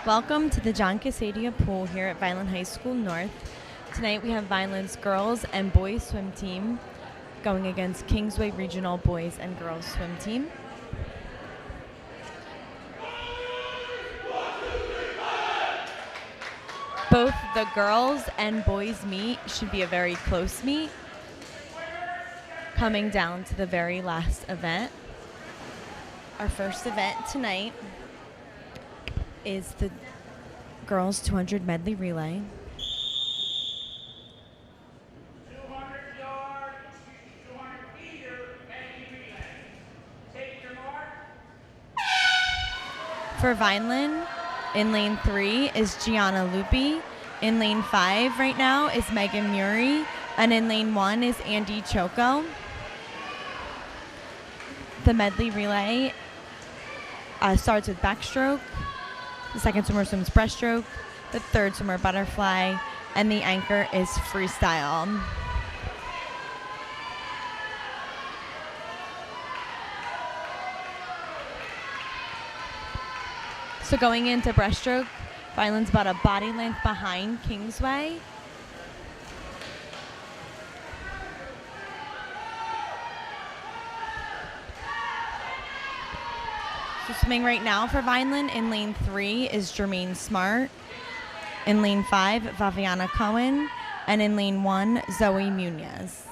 Welcome to the John Casadia pool here at Violin High School North. Tonight we have Vineland's girls and boys swim team going against Kingsway Regional boys and girls swim team. Both the girls and boys meet should be a very close meet, coming down to the very last event. Our first event tonight is the girls 200 Medley Relay. For Vineland, in lane 3 is Gianna Lupi. In lane 5 right now is Megan Muri. And in lane 1 is Andy Choco. The Medley Relay starts with backstroke. The second swimmer swims breaststroke. The third swimmer butterfly. And the anchor is freestyle. So going into breaststroke, Vineland's about a body length behind Kingsway. So swimming right now for Vineland in lane 3 is Jermaine Smart. In lane 5, Viviana Cohen. And in lane 1, Zoe Munez.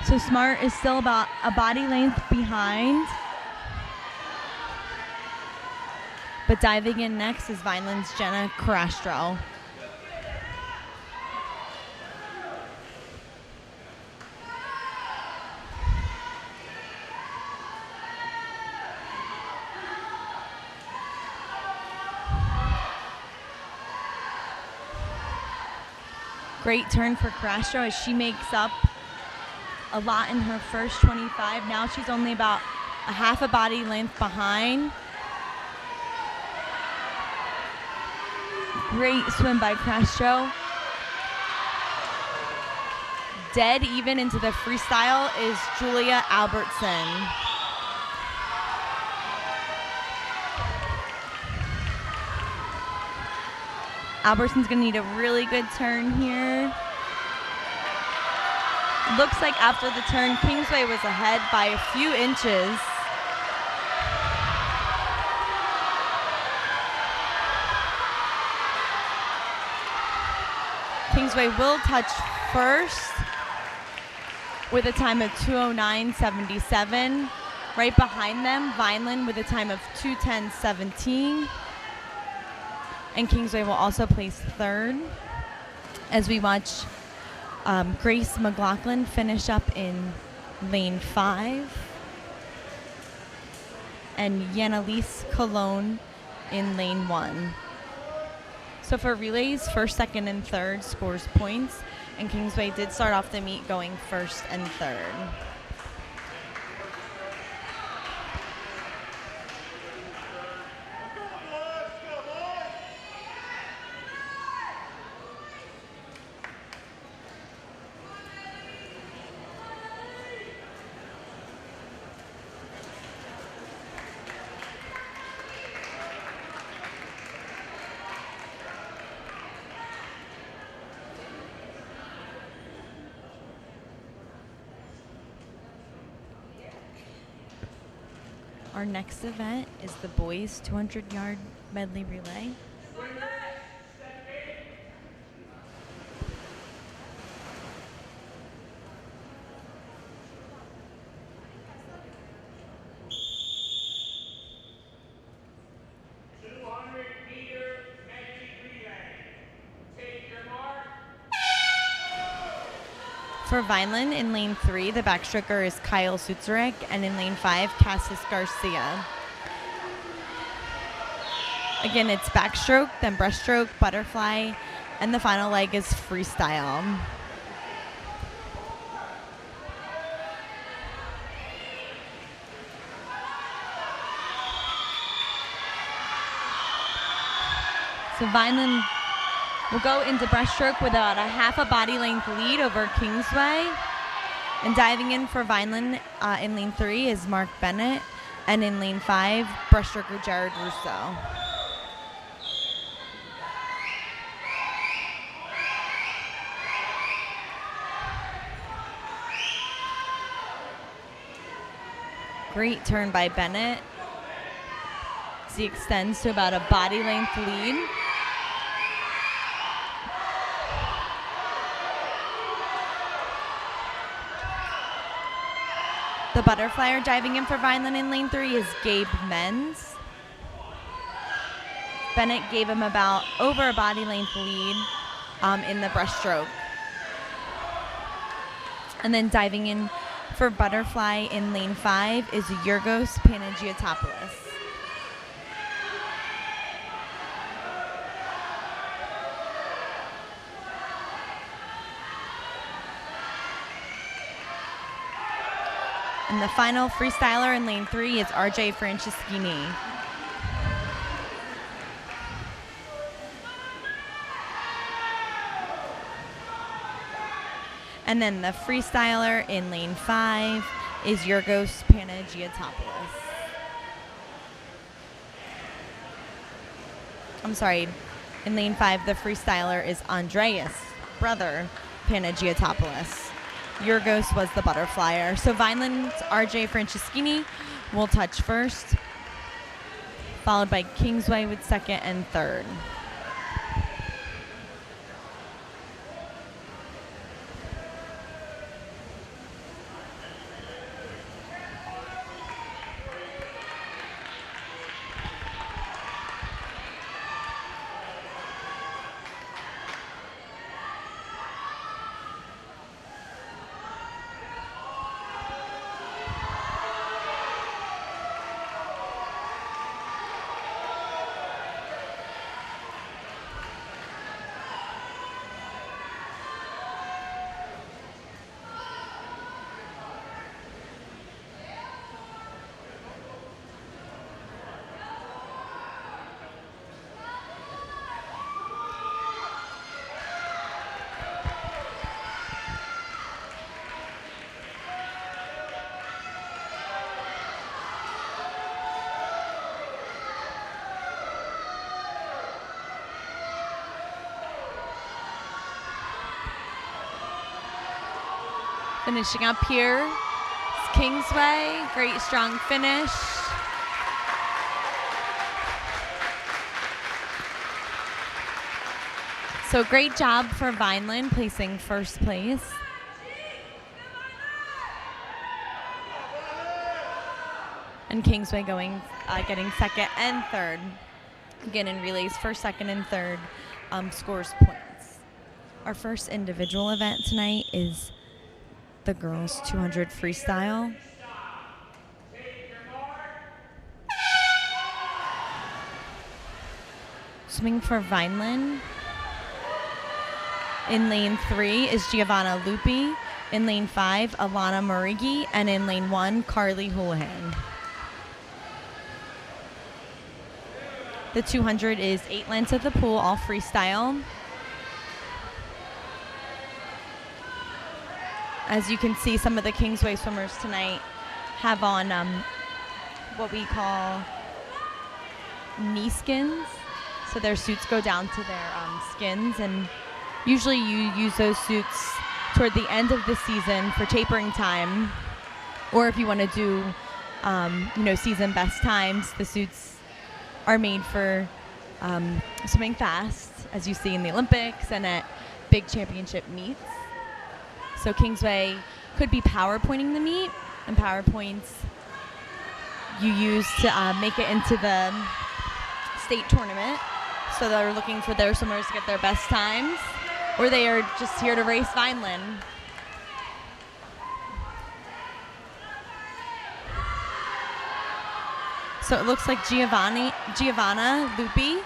So Smart is still about a body length behind. But diving in next is Vineland's Jenna Carastro. Great turn for Carastro as she makes up a lot in her first 25. Now she's only about a half a body length behind. Great swim by Carastro. Dead even into the freestyle is Julia Albertson. Albertson's gonna need a really good turn here. Looks like after the turn, Kingsway was ahead by a few inches. Kingsway will touch first with a time of 2:09.77. Right behind them, Vineland with a time of 2:10.17. And Kingsway will also place third as we watch Grace McLaughlin finish up in lane 5 and Yanalise Cologne in lane 1. So for relays, first, second, and third scores points, and Kingsway did start off the meet going first and third. Our next event is the boys 200-yard medley relay. For Vineland, in lane 3, the backstroker is Kyle Sutzerek, and in lane 5, Cassis Garcia. Again, it's backstroke, then breaststroke, butterfly, and the final leg is freestyle. So Vineland will go into breaststroke with about a half a body length lead over Kingsway. And diving in for Vineland in lane 3 is Mark Bennett. And in lane 5, breaststroker Jared Russo. Great turn by Bennett as he extends to about a body length lead. The butterflyer diving in for Vineland in lane 3 is Gabe Menz. Bennett gave him about over a body length lead in the breaststroke. And then diving in for butterfly in lane 5 is Yorgos Panagiotopoulos. And the final freestyler in lane 3 is RJ Franceschini. And then the freestyler in lane 5 is Yorgos Panagiotopoulos. I'm sorry, in lane 5, the freestyler is Andreas, brother Panagiotopoulos. Yorgos was the butterflyer. So Vineland's RJ Franceschini will touch first, followed by Kingsway with second and third. Finishing up here is Kingsway. Great strong finish. So great job for Vineland placing first place. And Kingsway getting second and third. Again, in relays, first, second, and third scores points. Our first individual event tonight is the girls 200 freestyle. Swimming for Vineland. In lane 3 is Giovanna Lupi. In lane 5, Alana Marigi. And in lane 1, Carly Houlihan. The 200 is 8 lengths at the pool, all freestyle. As you can see, some of the Kingsway swimmers tonight have on what we call knee skins. So their suits go down to their skins, and usually you use those suits toward the end of the season for tapering time, or if you want to do season best times. The suits are made for swimming fast, as you see in the Olympics and at big championship meets. So Kingsway could be power pointing the meet, and power points you use to make it into the state tournament. So they're looking for their swimmers to get their best times, or they are just here to race Vineland. So it looks like Giovanna Lupi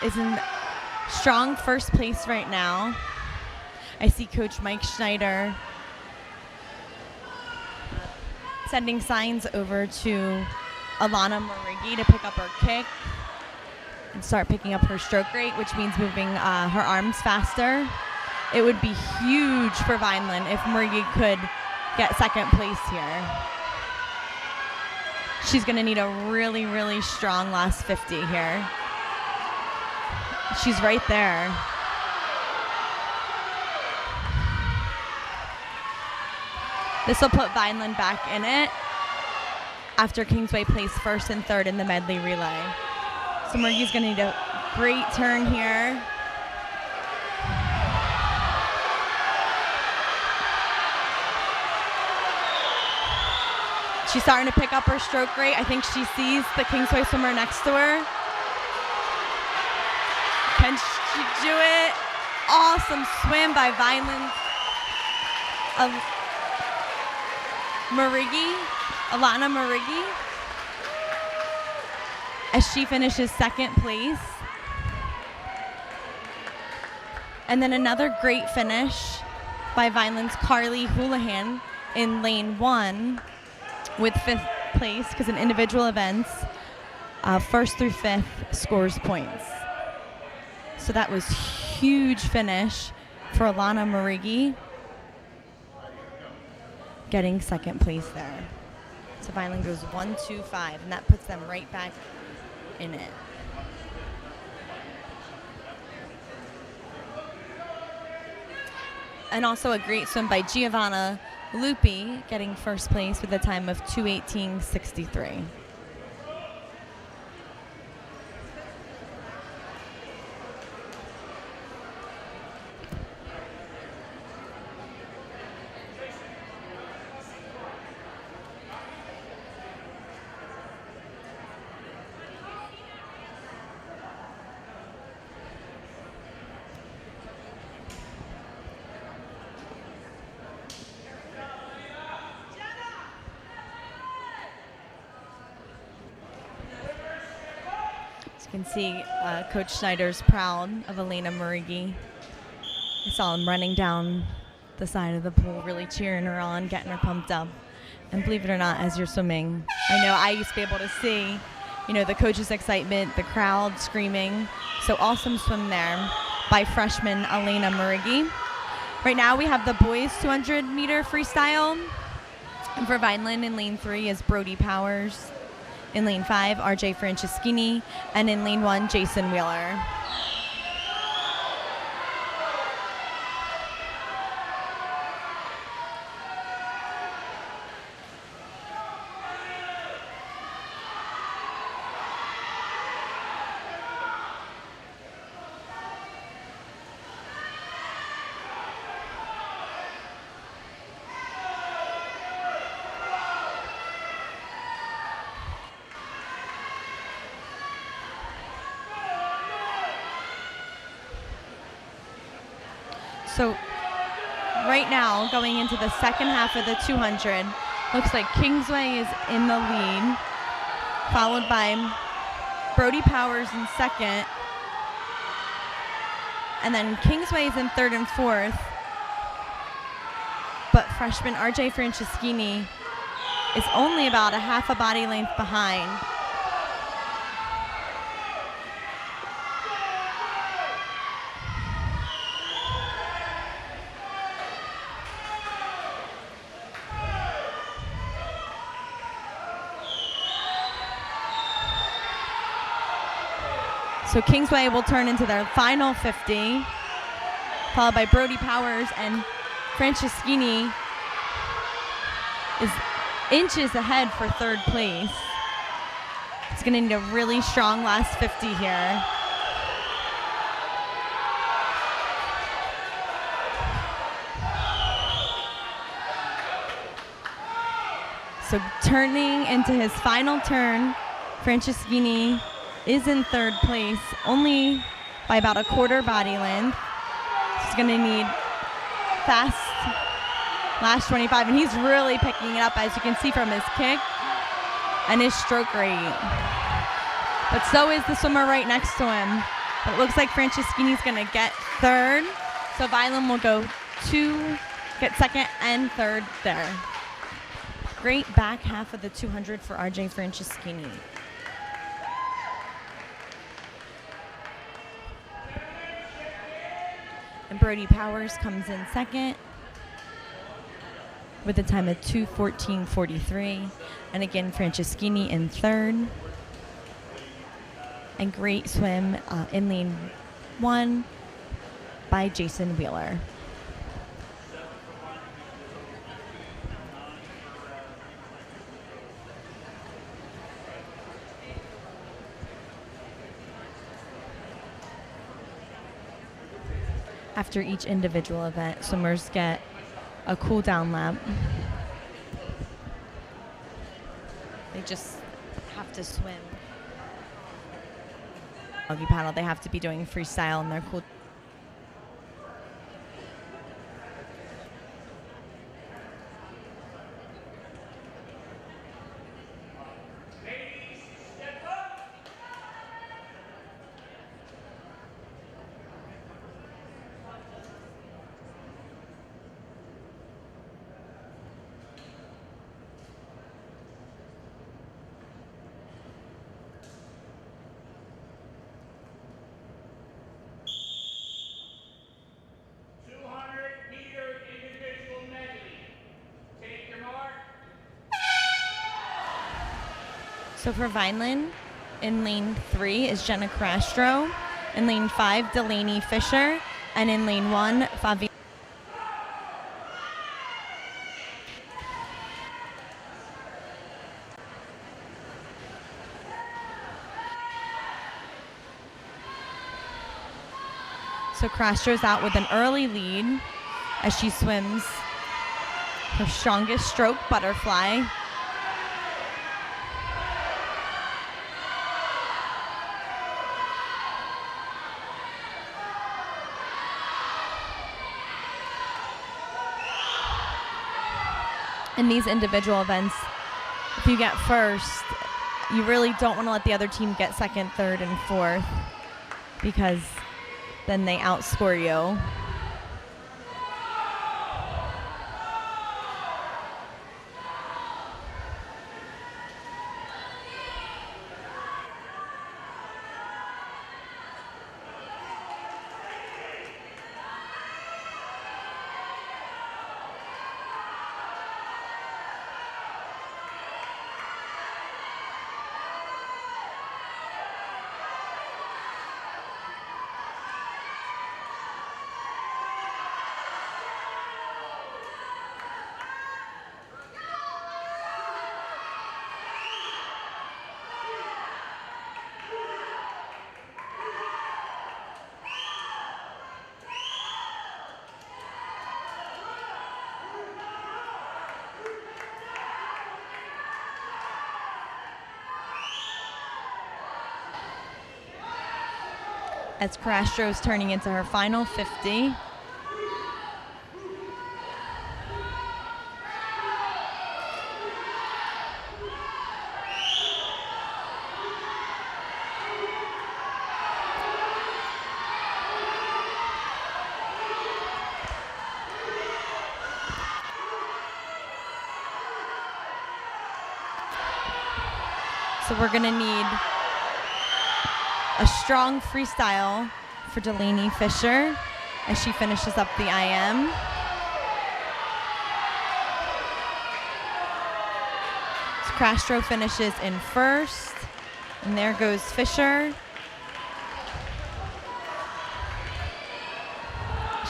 is in strong first place right now. I see Coach Mike Schneider sending signs over to Alana Marigi to pick up her kick and start picking up her stroke rate, which means moving her arms faster. It would be huge for Vineland if Marigi could get second place here. She's going to need a really, really strong last 50 here. She's right there. This will put Vineland back in it after Kingsway placed first and third in the medley relay. So Murgy's going to need a great turn here. She's starting to pick up her stroke rate. I think she sees the Kingsway swimmer next to her. Can she do it? Awesome swim by Vineland. Alana Marigi, as she finishes second place. And then another great finish by Vineland's Carly Houlihan in lane 1 with 5th place, because in individual events, 1st through 5th scores points. So that was huge finish for Alana Marigi, getting second place there. So Vineland goes 1-2-5, and that puts them right back in it. And also a great swim by Giovanna Lupi, getting first place with a time of 2:18.63. You can see Coach Schneider's proud of Elena Marigi. I saw him running down the side of the pool, really cheering her on, getting her pumped up. And believe it or not, as you're swimming, I know I used to be able to see, the coach's excitement, the crowd screaming. So awesome swim there by freshman Elena Marigi. Right now we have the boys 200-meter freestyle. And for Vineland in lane 3 is Brody Powers. In lane 5, RJ Franceschini, and in lane 1, Jason Wheeler. So right now, going into the second half of the 200, looks like Kingsway is in the lead, followed by Brody Powers in second, and then Kingsway is in third and fourth, but freshman RJ Franceschini is only about a half a body length behind. So Kingsway will turn into their final 50, followed by Brody Powers, and Franceschini is inches ahead for third place. It's going to need a really strong last 50 here. So turning into his final turn, Franceschini is in third place, only by about a quarter body length. He's going to need fast last 25, and he's really picking it up, as you can see from his kick and his stroke rate. But so is the swimmer right next to him. But it looks like Franceschini's going to get third, so Violin will go get second and third there. Great back half of the 200 for RJ Franceschini. And Brody Powers comes in second. with a time of 2:14.43. And again, Franceschini in third. And great swim in lane 1 by Jason Wheeler. After each individual event, swimmers get a cool down lap. They just have to swim. Doggy paddle, they have to be doing freestyle and they're cool. So for Vineland, in lane 3 is Jenna Crastro. In lane 5, Delaney Fisher. And in lane 1, Favi. So Crastro's out with an early lead as she swims her strongest stroke, butterfly. In these individual events, if you get first, you really don't want to let the other team get second, third, and fourth, because then they outscore you. As Crastro's turning into her final 50. So we're gonna need a strong freestyle for Delaney Fisher as she finishes up the IM. So Crastro finishes in first, and there goes Fisher.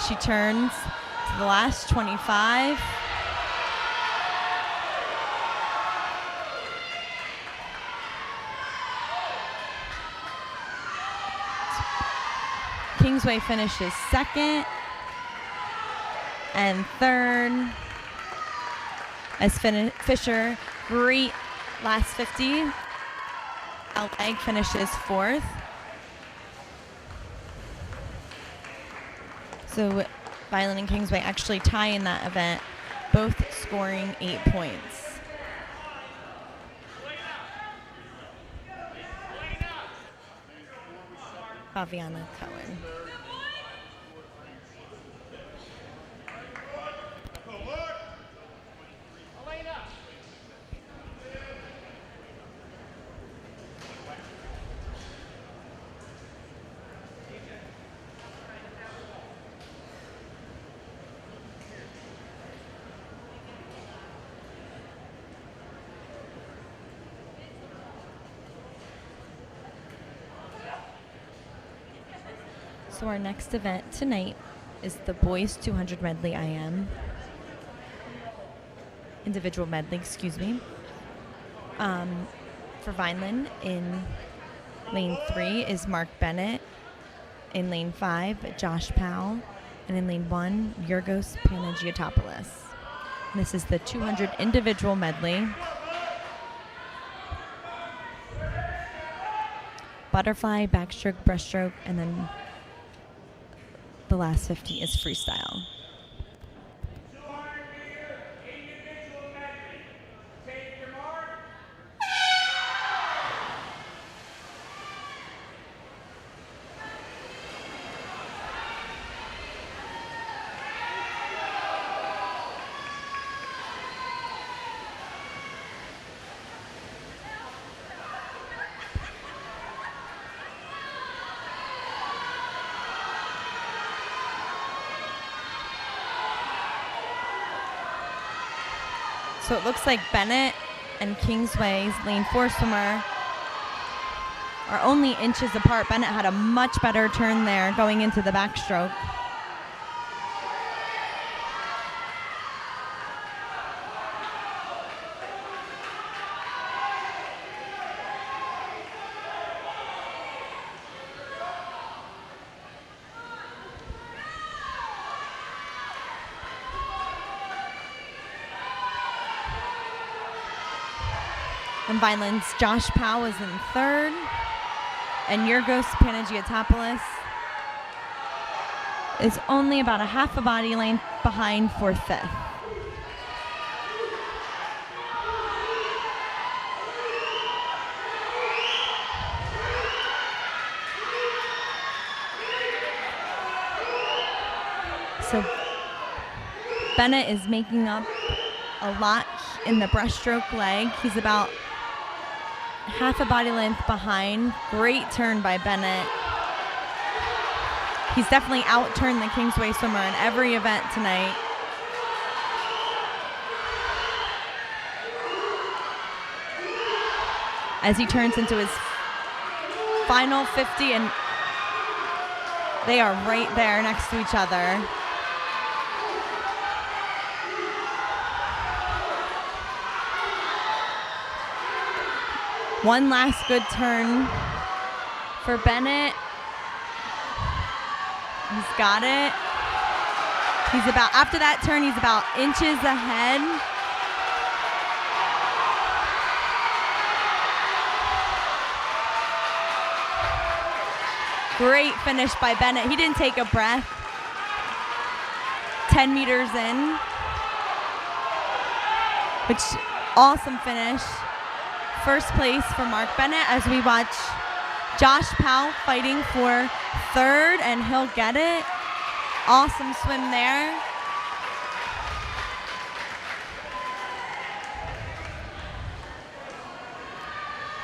She turns to the last 25. Kingsway finishes second and third as Fisher, great last 50. Egg finishes fourth. So Violin and Kingsway actually tie in that event, both scoring 8 points. Faviana Cohen. So our next event tonight is the boys 200 medley IM. Individual medley, excuse me. For Vineland, in lane 3 is Mark Bennett. In lane 5, Josh Powell. And in lane 1, Yorgos Panagiotopoulos. And this is the 200 individual medley. Butterfly, backstroke, breaststroke, and then the last 50 is freestyle. So it looks like Bennett and Kingsway's lane 4 swimmer are only inches apart. Bennett had a much better turn there going into the backstroke. And Vineland's Josh Powell is in 3rd. And Yorgos Panagiotopoulos is only about a half a body length behind for 5th. So Bennett is making up a lot in the breaststroke leg. He's about half a body length behind. Great turn by Bennett. He's definitely outturned the Kingsway swimmer in every event tonight. As he turns into his final 50, and they are right there next to each other. One last good turn for Bennett. He's got it. He's about, after that turn, he's about inches ahead. Great finish by Bennett. He didn't take a breath. 10 meters in. Which, awesome finish. First place for Mark Bennett as we watch Josh Powell fighting for 3rd, and he'll get it. Awesome swim there.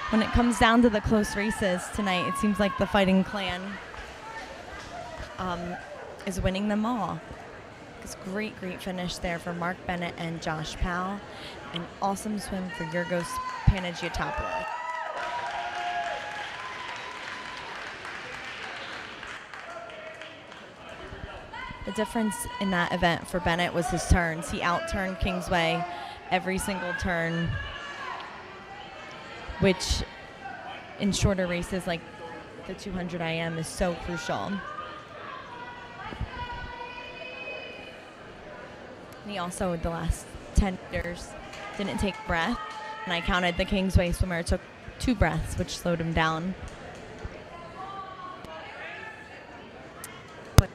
When it comes down to the close races tonight, it seems like the Fighting Clan is winning them all. It's great finish there for Mark Bennett and Josh Powell. An awesome swim for Yorgos Panagiotopoulos. The difference in that event for Bennett was his turns. He outturned Kingsway every single turn, which in shorter races like the 200 IM is so crucial. And he also, with the last 10 meters, didn't take breath. And I counted the Kingsway swimmer took 2 breaths, which slowed him down. But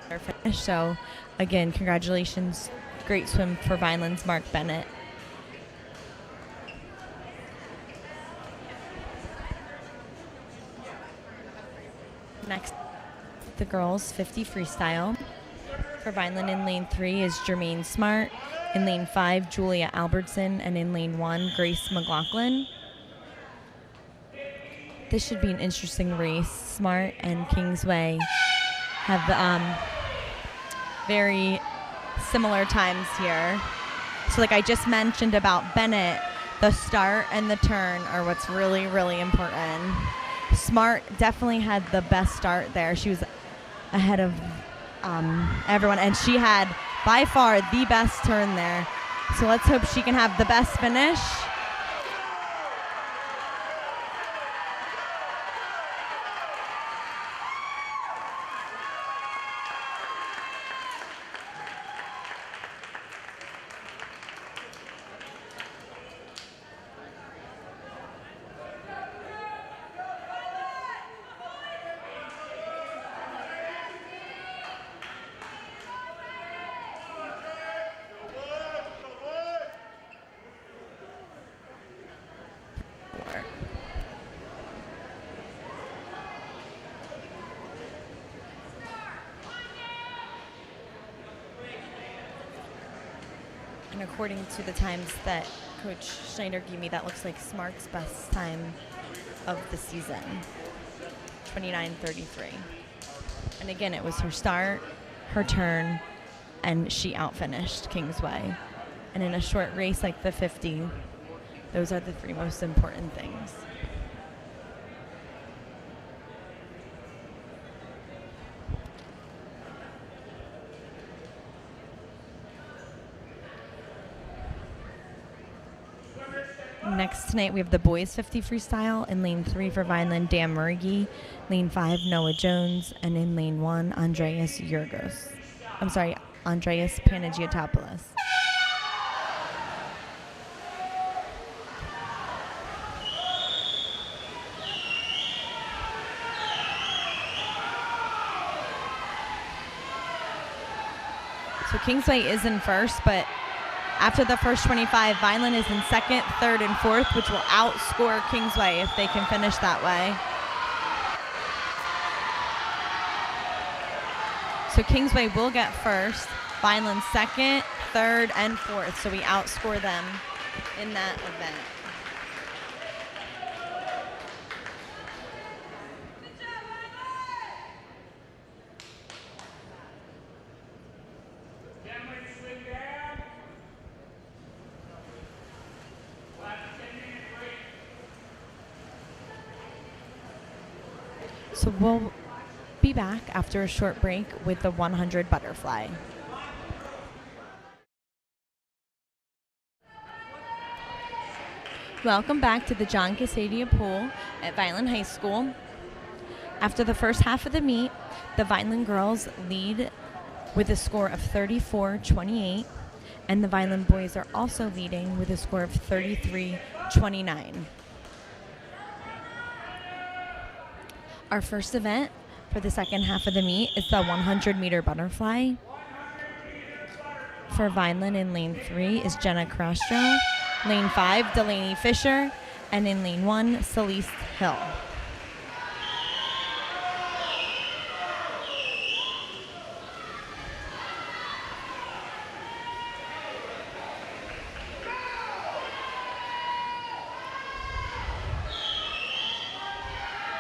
our finish. So again, congratulations. Great swim for Vineland's Mark Bennett. Next, the girls 50 freestyle. For Vineland in lane 3 is Jermaine Smart. In lane 5, Julia Albertson. And in lane 1, Grace McLaughlin. This should be an interesting race. Smart and Kingsway have very similar times here. So like I just mentioned about Bennett, the start and the turn are what's really, really important. Smart definitely had the best start there. She was ahead of everyone, and she had by far the best turn there. So let's hope she can have the best finish. And according to the times that Coach Schneider gave me, that looks like Smart's best time of the season, 29:33. And again, it was her start, her turn, and she outfinished Kingsway. And in a short race like the 50, those are the three most important things. Next tonight, we have the boys 50 freestyle. In lane 3 for Vineland, Dan Murigi. Lane 5, Noah Jones. And in lane 1, Andreas Panagiotopoulos. So Kingsway is in first, but after the first 25, Vineland is in second, third, and fourth, which will outscore Kingsway if they can finish that way. So Kingsway will get first, Vineland second, third, and fourth. So we outscore them in that event. So we'll be back after a short break with the 100 butterfly. Welcome back to the John Casadia pool at Violin High School. After the first half of the meet, the Violin girls lead with a score of 34-28, and the Violin boys are also leading with a score of 33-29. Our first event for the second half of the meet is the 100-meter butterfly. For Vineland in lane 3 is Jenna Castro, lane 5 Delaney Fisher, and in lane 1 Celeste Hill.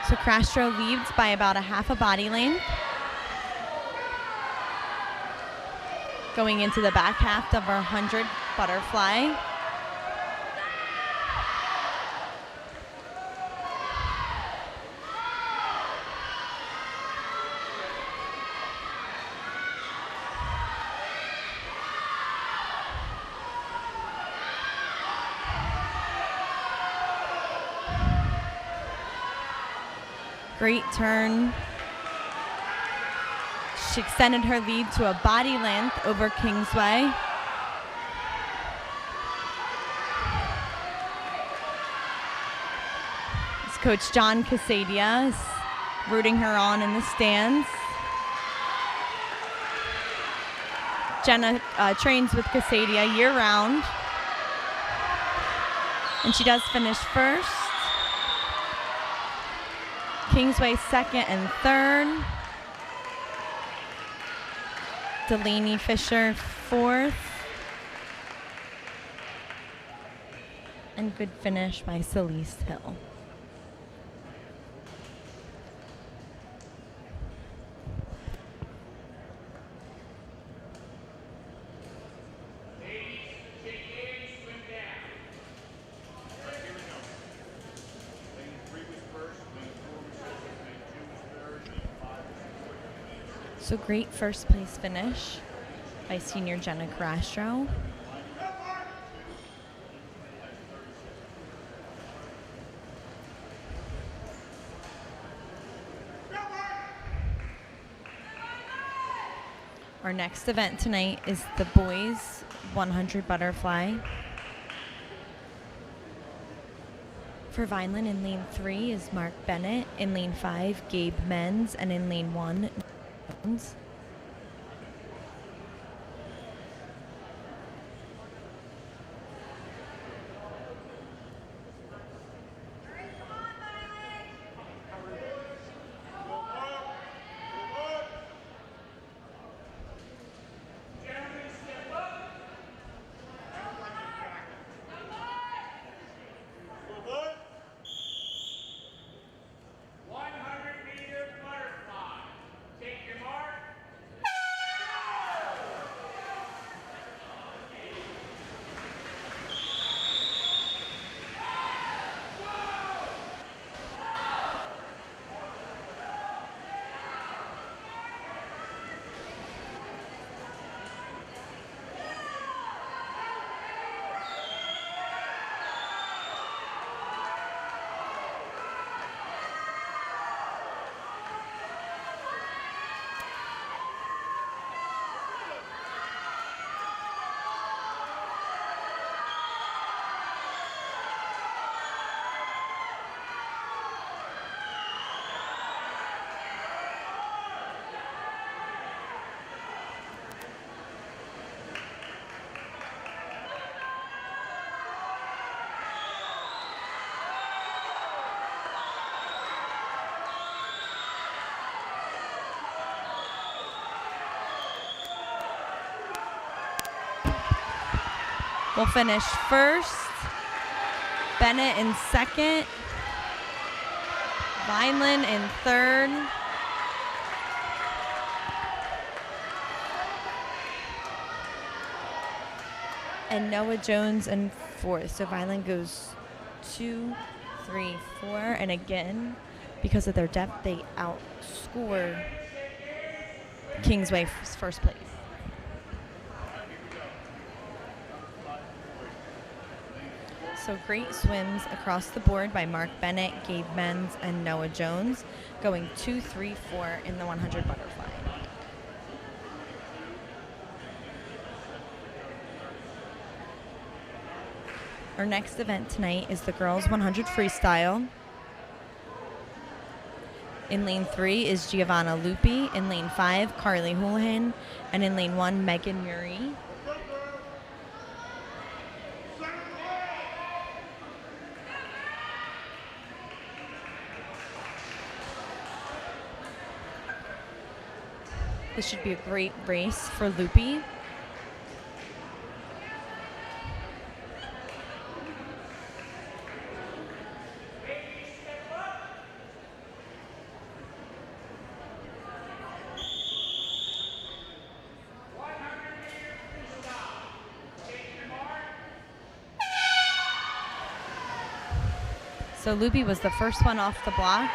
So Castro leads by about a half a body length. Going into the back half of our 100 butterfly. Great turn. She extended her lead to a body length over Kingsway. It's Coach John Casadia is rooting her on in the stands. Jenna trains with Casadia year-round, and she does finish first. Kingsway second and third. Delaney Fisher fourth. And good finish by Celeste Hill. So great first place finish by senior Jenna Carastro. Our next event tonight is the boys 100 butterfly. For Vineland, in lane 3 is Mark Bennett, in lane 5 Gabe Menz, and in lane 1 Jones. Will finish first, Bennett in second, Vineland in third, and Noah Jones in fourth. So Vineland goes 2, 3, 4, and again, because of their depth, they outscore Kingsway first place. So great swims across the board by Mark Bennett, Gabe Menz, and Noah Jones, going 2, 3, 4 in the 100 butterfly. Our next event tonight is the girls 100 freestyle. In lane 3 is Giovanna Lupi, in lane 5 Carly Houlihan, and in lane 1 Megan Murray. This should be a great race for Lupi. So Lupi was the first one off the block.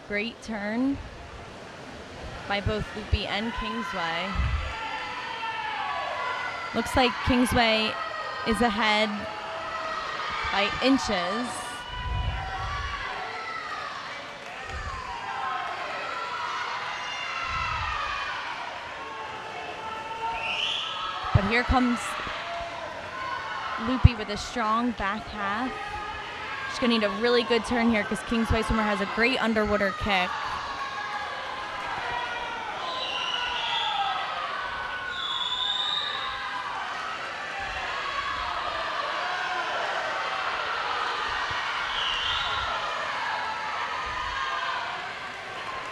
Great turn by both Lupi and Kingsway. Looks like Kingsway is ahead by inches. But here comes Lupi with a strong back half. She's going to need a really good turn here because Kingsway swimmer has a great underwater kick.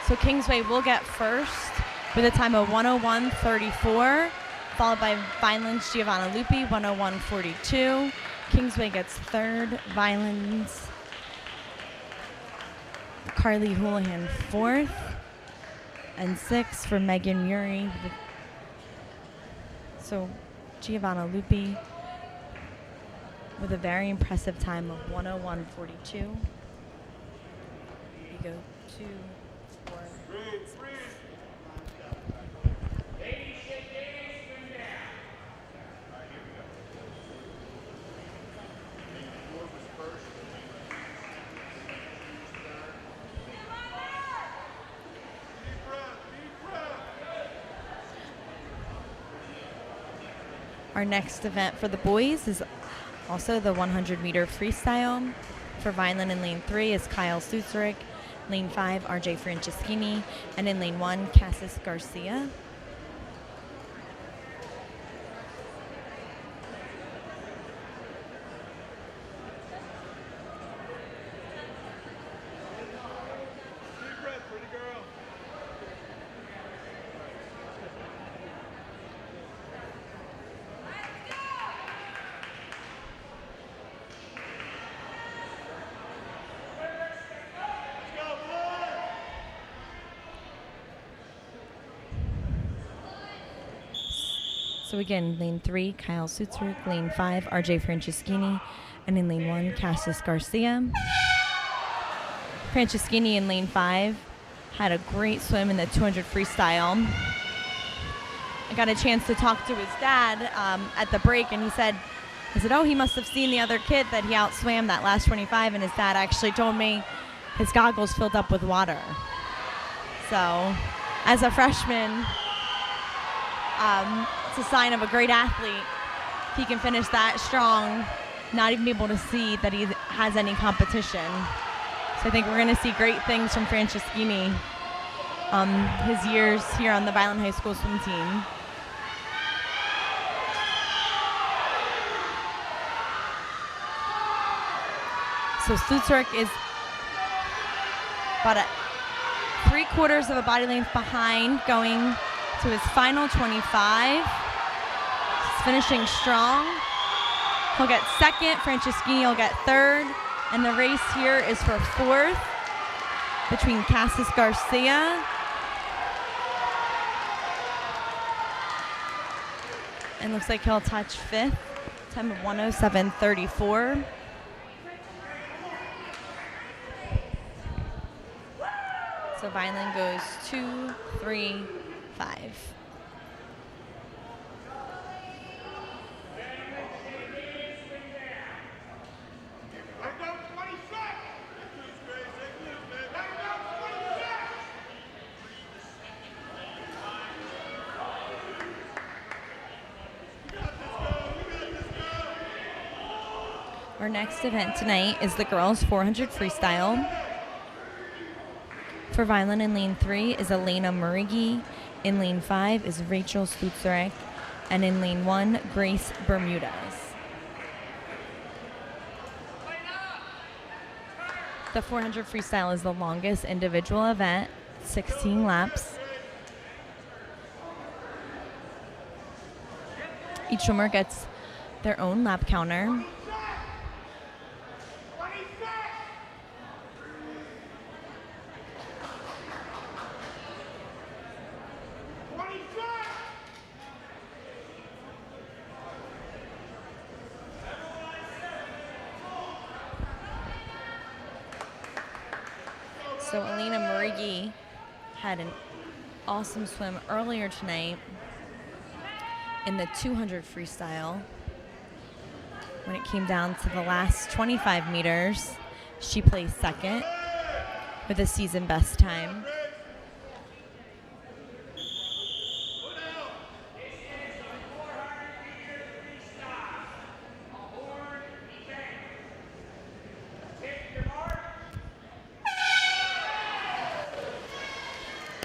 So Kingsway will get first with a time of 1:01:34, followed by Vineland's Giovanna Lupi, 1:01:42. Kingsway gets third, Vineland's Carly Houlihan fourth, and sixth for Megan Murray. So Giovanna Lupi with a very impressive time of 1:01.42. You go 2, 4, 6. Our next event for the boys is also the 100-meter freestyle. For Vineland in lane 3 is Kyle Sutzerick, lane 5 RJ Franceschini, and in lane 1 Cassis Garcia. So again, lane 3, Kyle Sutzerick, lane 5, RJ Franceschini, and in lane 1, Cassis Garcia. Franceschini in lane 5 had a great swim in the 200 freestyle. I got a chance to talk to his dad at the break, and he said, oh, he must have seen the other kid that he outswam that last 25, and his dad actually told me his goggles filled up with water. So as a freshman, it's a sign of a great athlete. He can finish that strong, not even be able to see that he has any competition. So I think we're going to see great things from Franceschini his years here on the Violin High School swim team. So Sutzerick is about 3/4 of a body length behind, going to his final 25. He's finishing strong. He'll get second. Franceschini will get third. And the race here is for fourth between Cassis Garcia and looks like he'll touch fifth. Time of 1:07.34. So Violin goes 2, 3, 5. Our next event tonight is the girls 400 freestyle. For Violin in lane 3 is Elena Murigi. In lane 5 is Rachel Sutzerick. And in lane 1, Grace Bermudez. The 400 freestyle is the longest individual event, 16 laps. Each swimmer gets their own lap counter. So Elena Murigi had an awesome swim earlier tonight in the 200 freestyle. When it came down to the last 25 meters, she placed second with a season best time.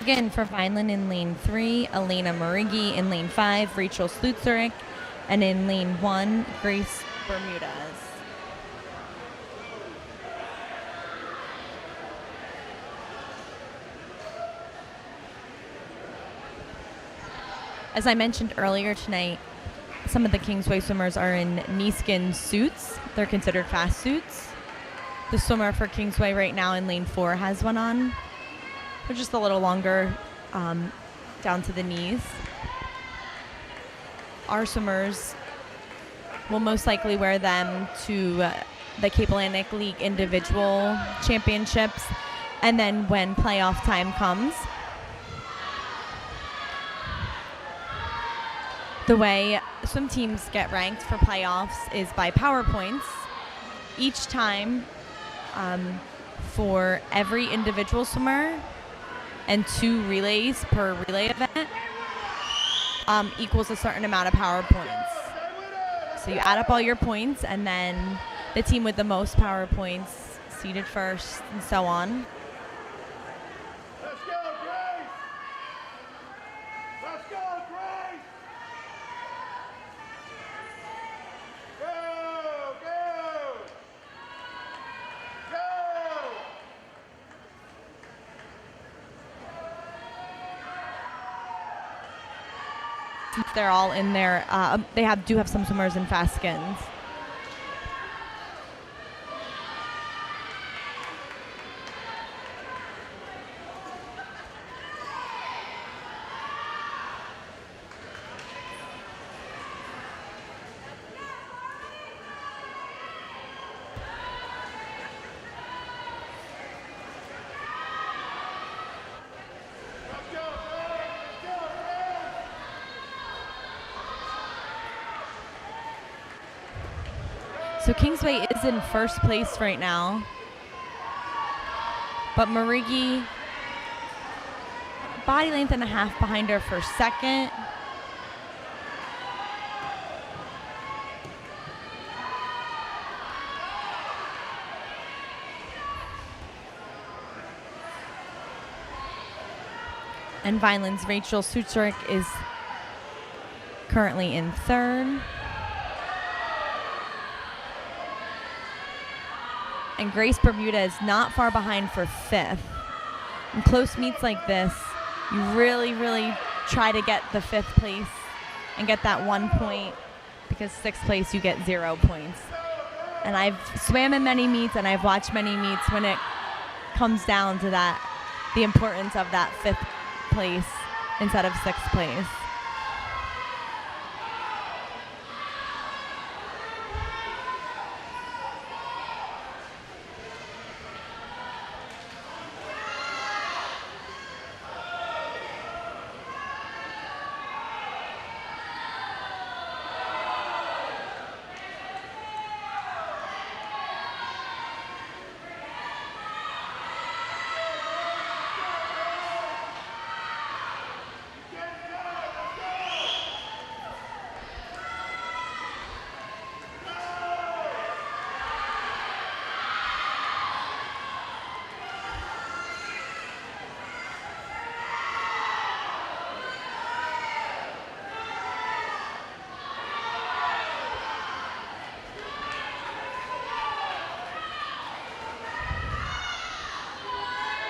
Again, for Vineland in lane 3, Elena Murigi. In lane 5, Rachel Sutzerick. And in lane 1, Grace Bermudez. As I mentioned earlier tonight, some of the Kingsway swimmers are in knee-skin suits. They're considered fast suits. The swimmer for Kingsway right now in lane 4 has one on. They're just a little longer down to the knees. our swimmers will most likely wear them to the Cape Atlantic League individual championships, and then when playoff time comes. The way swim teams get ranked for playoffs is by power points. Each time for every individual swimmer and 2 relays per relay event equals a certain amount of power points. So you add up all your points, and then the team with the most power points seeded first, and so on. Let's go, Grace! Let's go, Grace! Go, go! Go! Since they're all in there, they do have some swimmers in fast skins. So Kingsway is in first place right now, but Marigi, body length and a half behind her for second. And Vineland's Rachel Sucherick is currently in third. And Grace Bermuda is not far behind for fifth. In close meets like this, you really, really try to get the fifth place and get that 1 point, because sixth place you get 0 points. And I've swam in many meets and I've watched many meets when it comes down to that, the importance of that fifth place instead of sixth place.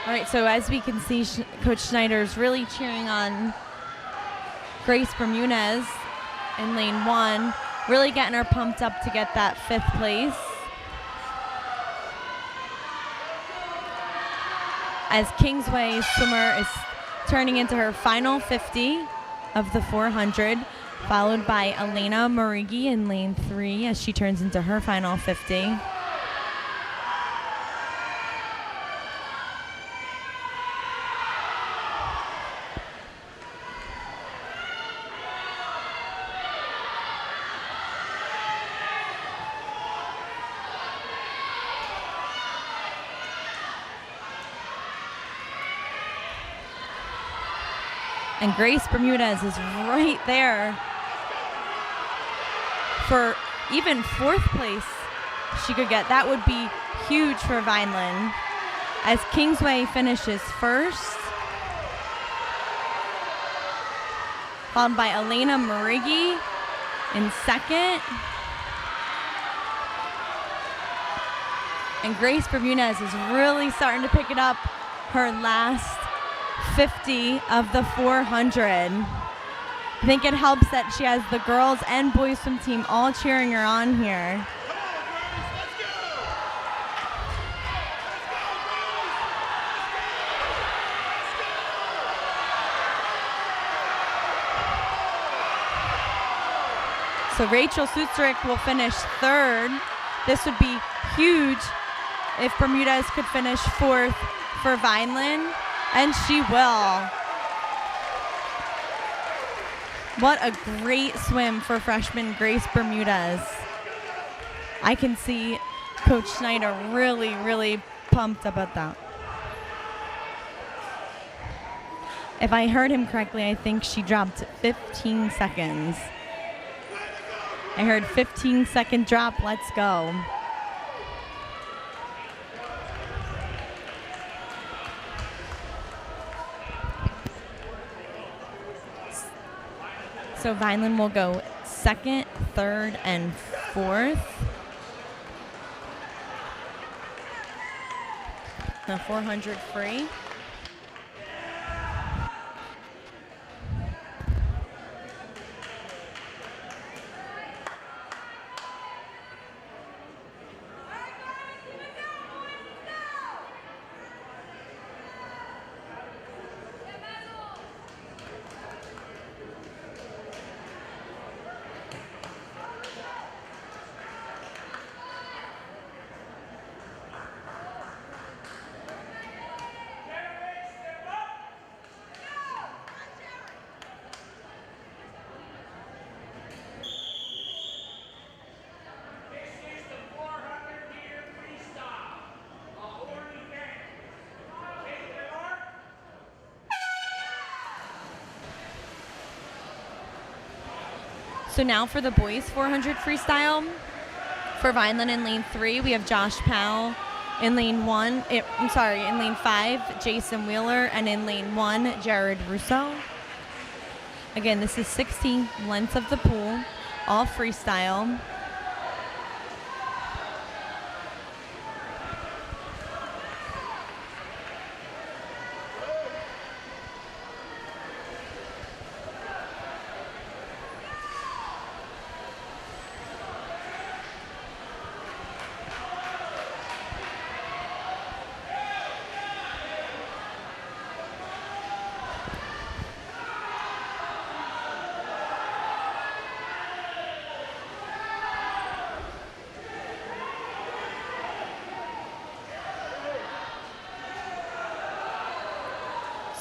All right, so as we can see, Coach Schneider's really cheering on Grace Bermudez in lane 1, really getting her pumped up to get that fifth place. As Kingsway's swimmer is turning into her final 50 of the 400, followed by Elena Marigi in lane 3 as she turns into her final 50. And Grace Bermudez is right there for even fourth place she could get. That would be huge for Vineland. As Kingsway finishes first, followed by Elena Marigi in second. And Grace Bermudez is really starting to pick it up, her last 50 of the 400. I think it helps that she has the girls and boys swim team all cheering her on here. So Rachel Sutzerick will finish third. This would be huge if Bermudez could finish fourth for Vineland, and she will. What a great swim for freshman Grace Bermudez. I can see Coach Schneider really, really pumped about that. If I heard him correctly, I think she dropped 15 seconds. I heard 15-second drop. Let's go. So Vineland will go second, third, and fourth. The 400 free. So now for the boys 400 freestyle. For Vineland in lane 3, we have Josh Powell. In lane 1, in lane 5, Jason Wheeler. And in lane 1, Jared Rousseau. Again, this is 16 lengths of the pool, all freestyle.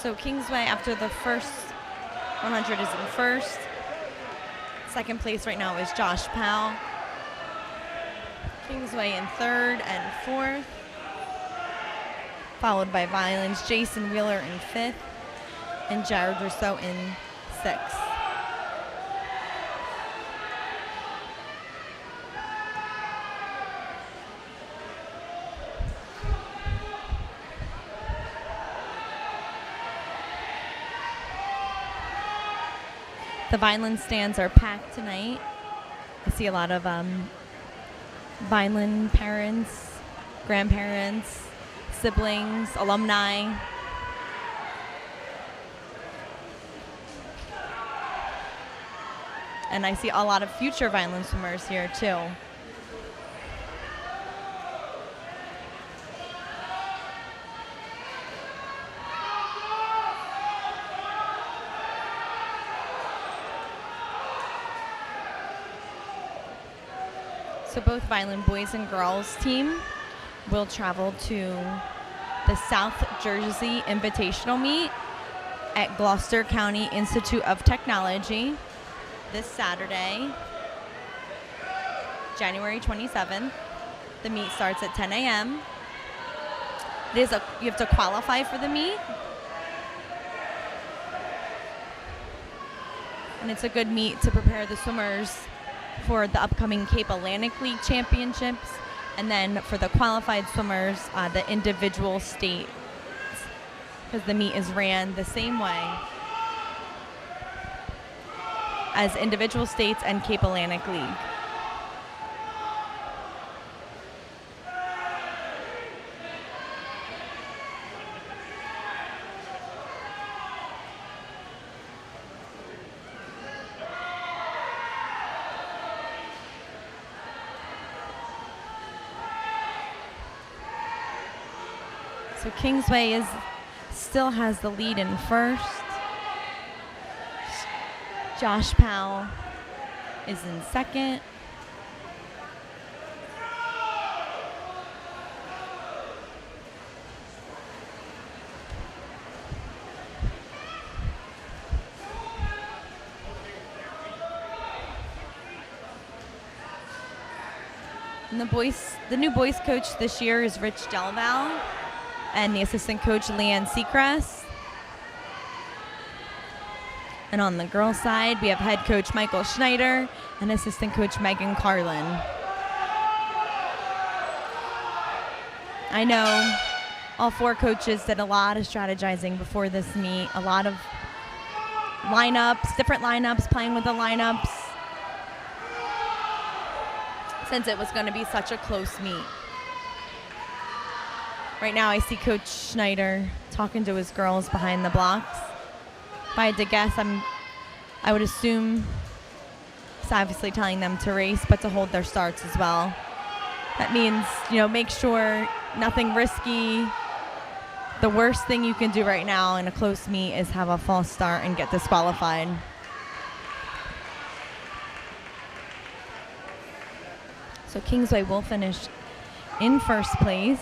So Kingsway, after the first 100, is in first. Second place right now is Josh Powell. Kingsway in third and fourth. Followed by Violins, Jason Wheeler in fifth. And Jared Rousseau in sixth. The Vineland stands are packed tonight. I see a lot of Vineland parents, grandparents, siblings, alumni. And I see a lot of future Vineland swimmers here too. So both Vineland boys and girls team will travel to the South Jersey Invitational Meet at Gloucester County Institute of Technology this Saturday, January 27th. The meet starts at 10 a.m. You have to qualify for the meet. And it's a good meet to prepare the swimmers for the upcoming Cape Atlantic League Championships, and then for the qualified swimmers, the individual states, because the meet is ran the same way as individual states and Cape Atlantic League. So Kingsway still has the lead in first. Josh Powell is in second. And the new boys coach this year is Rich Delval, and the assistant coach Leanne Seacrest. And on the girls' side, we have head coach Michael Schneider and assistant coach Megan Carlin. I know all four coaches did a lot of strategizing before this meet, a lot of lineups, different lineups, playing with the lineups, since it was going to be such a close meet. Right now I see Coach Schneider talking to his girls behind the blocks. If I had to guess, I would assume he's obviously telling them to race, but to hold their starts as well. That means, make sure nothing risky. The worst thing you can do right now in a close meet is have a false start and get disqualified. So Kingsway will finish in first place.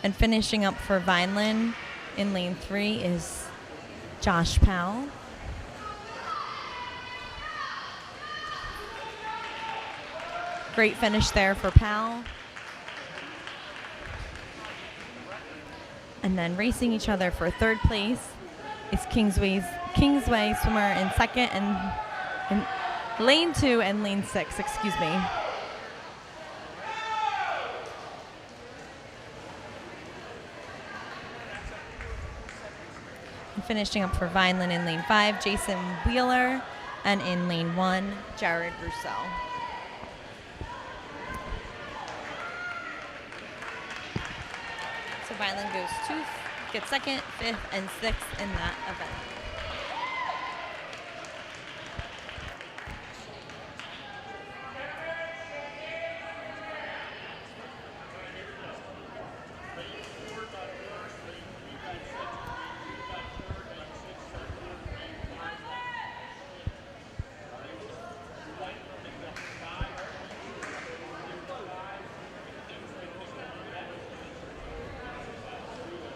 And finishing up for Vineland in lane 3 is Josh Powell. Great finish there for Powell. And then racing each other for third place is Kingsway swimmer in second and lane 2 and lane 6, excuse me. And finishing up for Vineland in lane 5, Jason Wheeler, and in lane 1, Jared Rousseau. So Vineland gets second, 5th, and 6th in that event.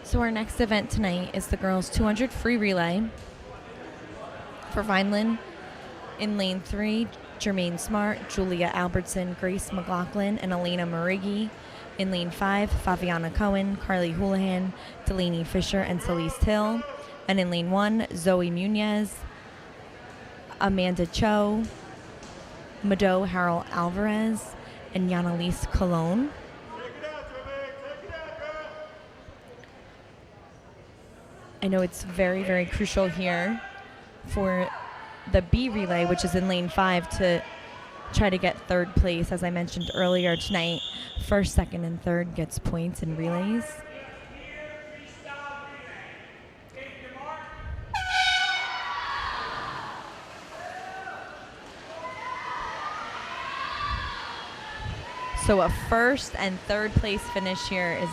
So our next event tonight is the girls 200 free relay. For Vineland, in lane 3, Jermaine Smart, Julia Albertson, Grace McLaughlin, and Elena Marigi. In lane 5, Fabiana Cohen, Carly Houlihan, Delaney Fisher, and Celeste Hill. And in lane 1, Zoe Munez, Amanda Cho, Mado Harold Alvarez, and Yanalise Colon. I know it's very, very crucial here for the B relay, which is in lane 5, to try to get third place. As I mentioned earlier tonight, first, second, and third gets points in relays. So a first and third place finish here is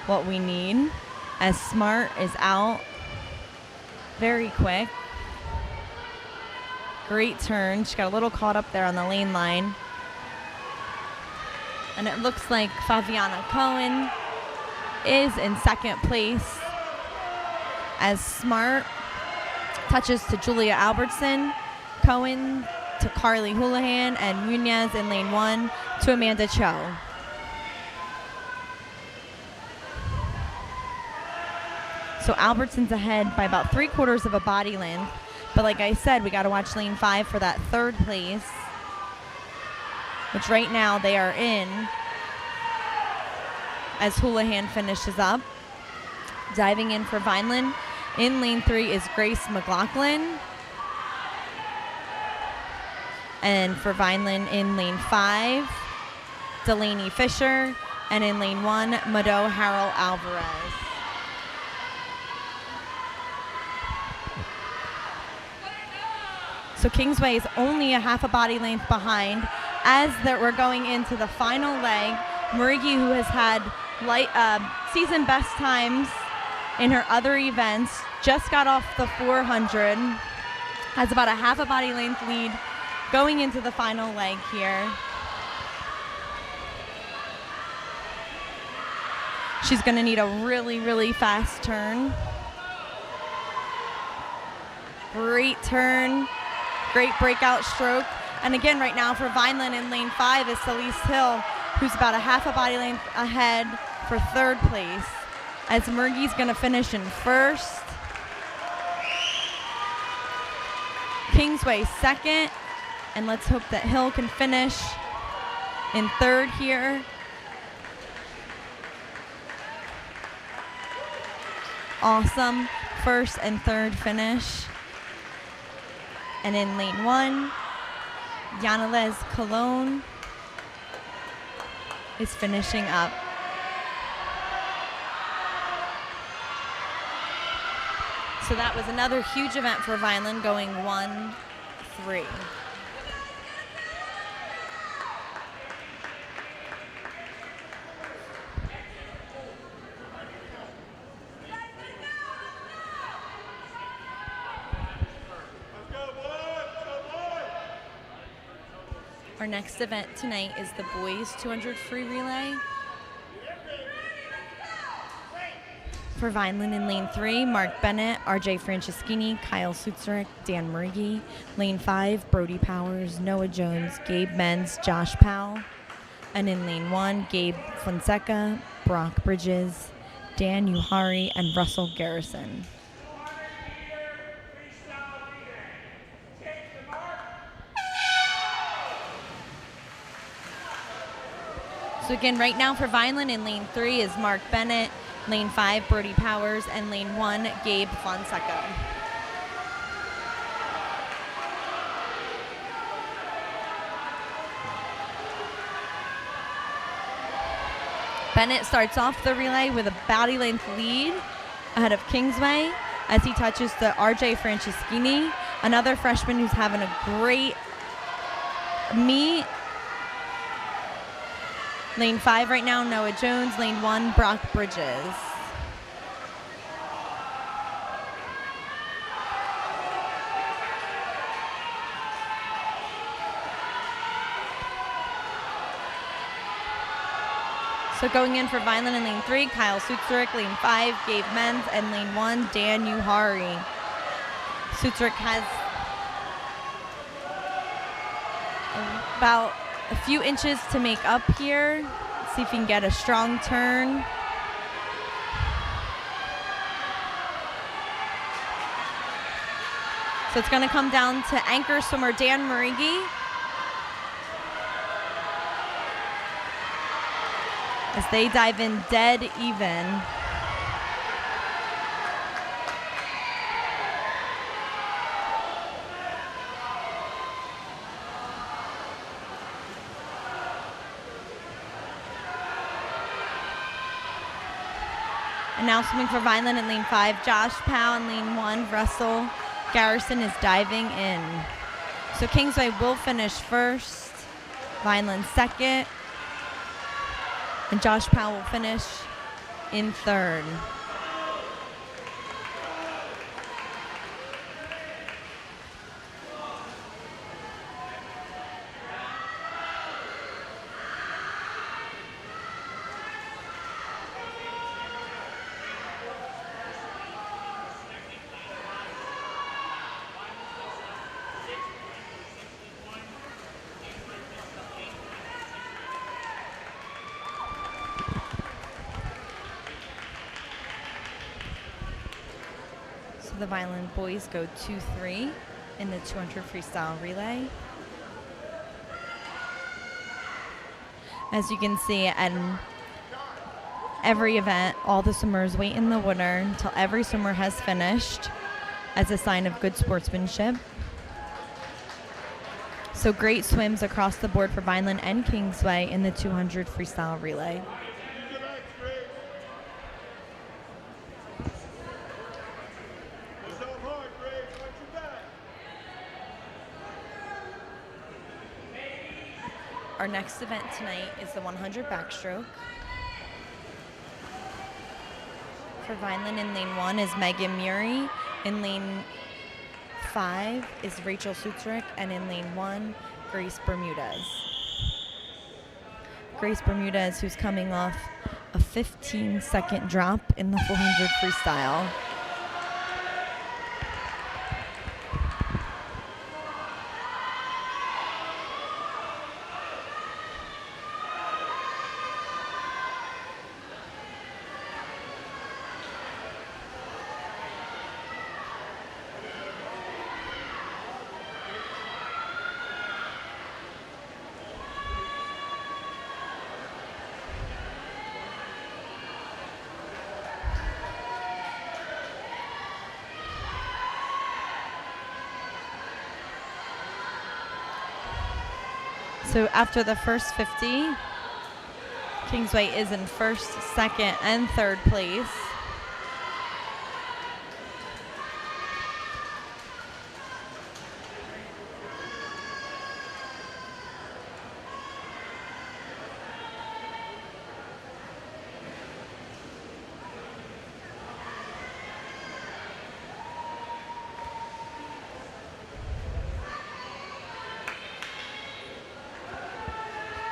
what we need, as Smart is out very quick. Great turn. She got a little caught up there on the lane line. And it looks like Fabiana Cohen is in second place, as Smart touches to Julia Albertson, Cohen to Carly Houlihan, and Munez in lane 1 to Amanda Cho. So Albertson's ahead by about 3/4 of a body length. But like I said, we got to watch lane 5 for that third place, which right now they are in, as Houlihan finishes up. Diving in for Vineland in lane 3 is Grace McLaughlin. And for Vineland in lane 5, Delaney Fisher. And in lane 1, Mado Harold Alvarez. So Kingsway is only a half a body length behind as we're going into the final leg. Marigi, who has had season best times in her other events, just got off the 400, has about a half a body length lead going into the final leg here. She's going to need a really, really fast turn. Great turn, great breakout stroke. And again, right now for Vineland in lane 5 is Celeste Hill, who's about a half a body length ahead for 3rd place, as Murgy's going to finish in 1st. Kingsway 2nd, and let's hope that Hill can finish in 3rd here. Awesome 1st and 3rd finish. And in lane 1, Yanelez Cologne is finishing up. So that was another huge event for Vineland, going 1-3. Our next event tonight is the boys 200 free relay. For Vineland in lane 3, Mark Bennett, RJ Franceschini, Kyle Sutzerick, Dan Murgy. Lane 5, Brody Powers, Noah Jones, Gabe Menz, Josh Powell. And in lane 1, Gabe Fonseca, Brock Bridges, Dan Uhari, and Russell Garrison. So again, right now for Vineland in lane 3 is Mark Bennett, lane 5, Brody Powers, and lane 1, Gabe Fonseca. Bennett starts off the relay with a body length lead ahead of Kingsway as he touches the RJ Franceschini, another freshman who's having a great meet. Lane 5 right now, Noah Jones. Lane 1, Brock Bridges. So going in for Vineland in lane 3, Kyle Sutzerick. Lane 5, Gabe Menz. And lane 1, Dan Uhari. Sutzerick has about a few inches to make up here. Let's see if he can get a strong turn. So it's going to come down to anchor swimmer Dan Murigi as they dive in dead even. And now swimming for Vineland in lane 5, Josh Powell. In lane 1, Russell Garrison is diving in. So Kingsway will finish 1st, Vineland 2nd, and Josh Powell will finish in 3rd. The Violin boys go 2-3 in the 200 freestyle relay. As you can see, at every event, all the swimmers wait in the water until every swimmer has finished as a sign of good sportsmanship. So great swims across the board for Vineland and Kingsway in the 200 freestyle relay. Our next event tonight is the 100 backstroke. For Vineland in lane 1 is Megan Muri. In lane 5 is Rachel Sutzrick. And in lane 1, Grace Bermudez. Grace Bermudez, who's coming off a 15-second drop in the 400 freestyle. So after the first 50, Kingsway is in first, second, and third place.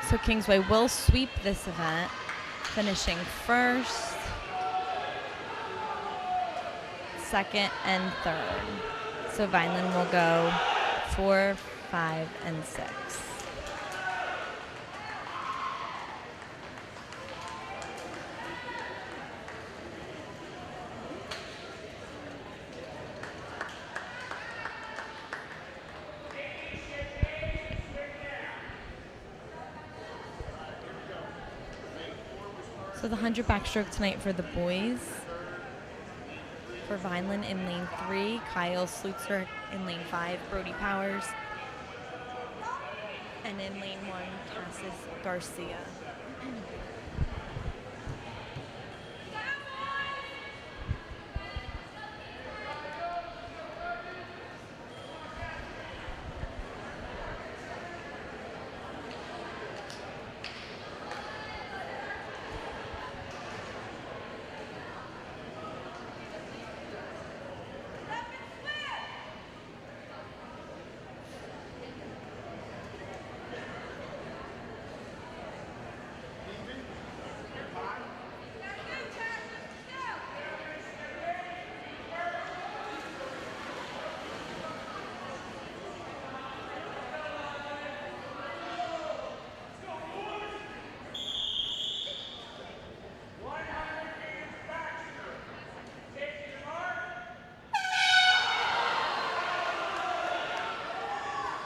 So Kingsway will sweep this event, finishing first, second, and third. So Vineland will go 4, 5, and 6. So the 100 backstroke tonight for the boys. For Vineland in lane 3, Kyle Slutzer. In lane 5, Brody Powers. And in lane 1, Cassis Garcia.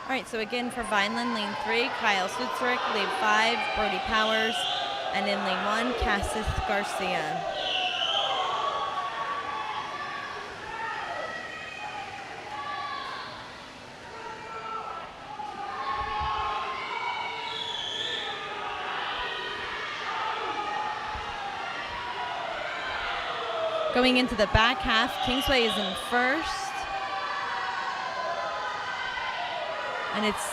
All right, so again for Vineland, lane 3, Kyle Sutzrick, lane 5, Brody Powers, and in lane 1, Cassis Garcia. Going into the back half, Kingsway is in first. And it's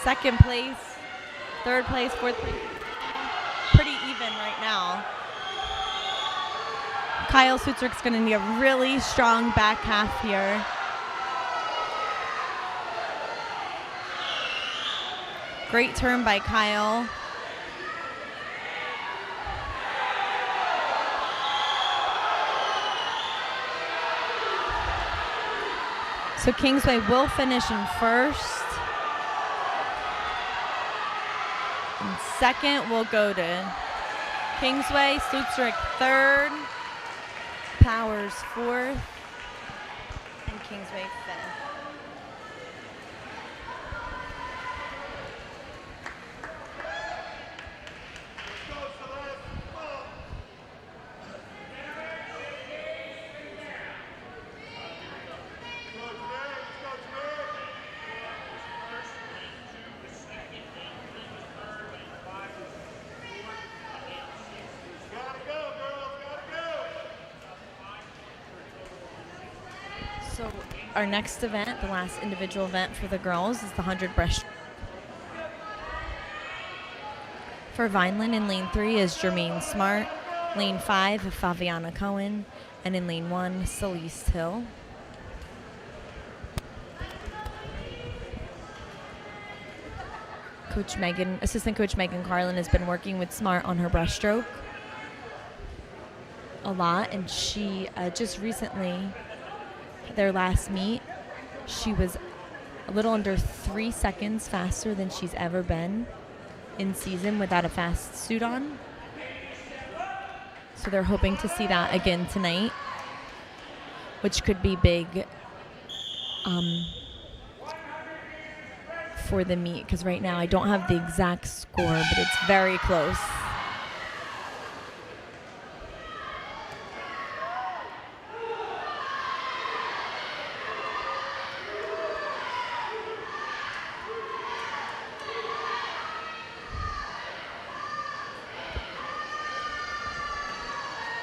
second place, third place, fourth place. Pretty even right now. Kyle Sutzrick's going to need a really strong back half here. Great turn by Kyle. So Kingsway will finish in first. And second will go to Kingsway, Slutzrick third, Powers fourth, and Kingsway fifth. So our next event, the last individual event for the girls, is the 100 breaststroke. For Vineland in lane 3 is Jermaine Smart. Lane 5, Faviana Cohen. And in lane 1, Celeste Hill. Assistant Coach Megan Carlin has been working with Smart on her breaststroke a lot, and she just recently, their last meet, she was a little under 3 seconds faster than she's ever been in season without a fast suit on. So they're hoping to see that again tonight, which could be big for the meet, because right now I don't have the exact score, but it's very close.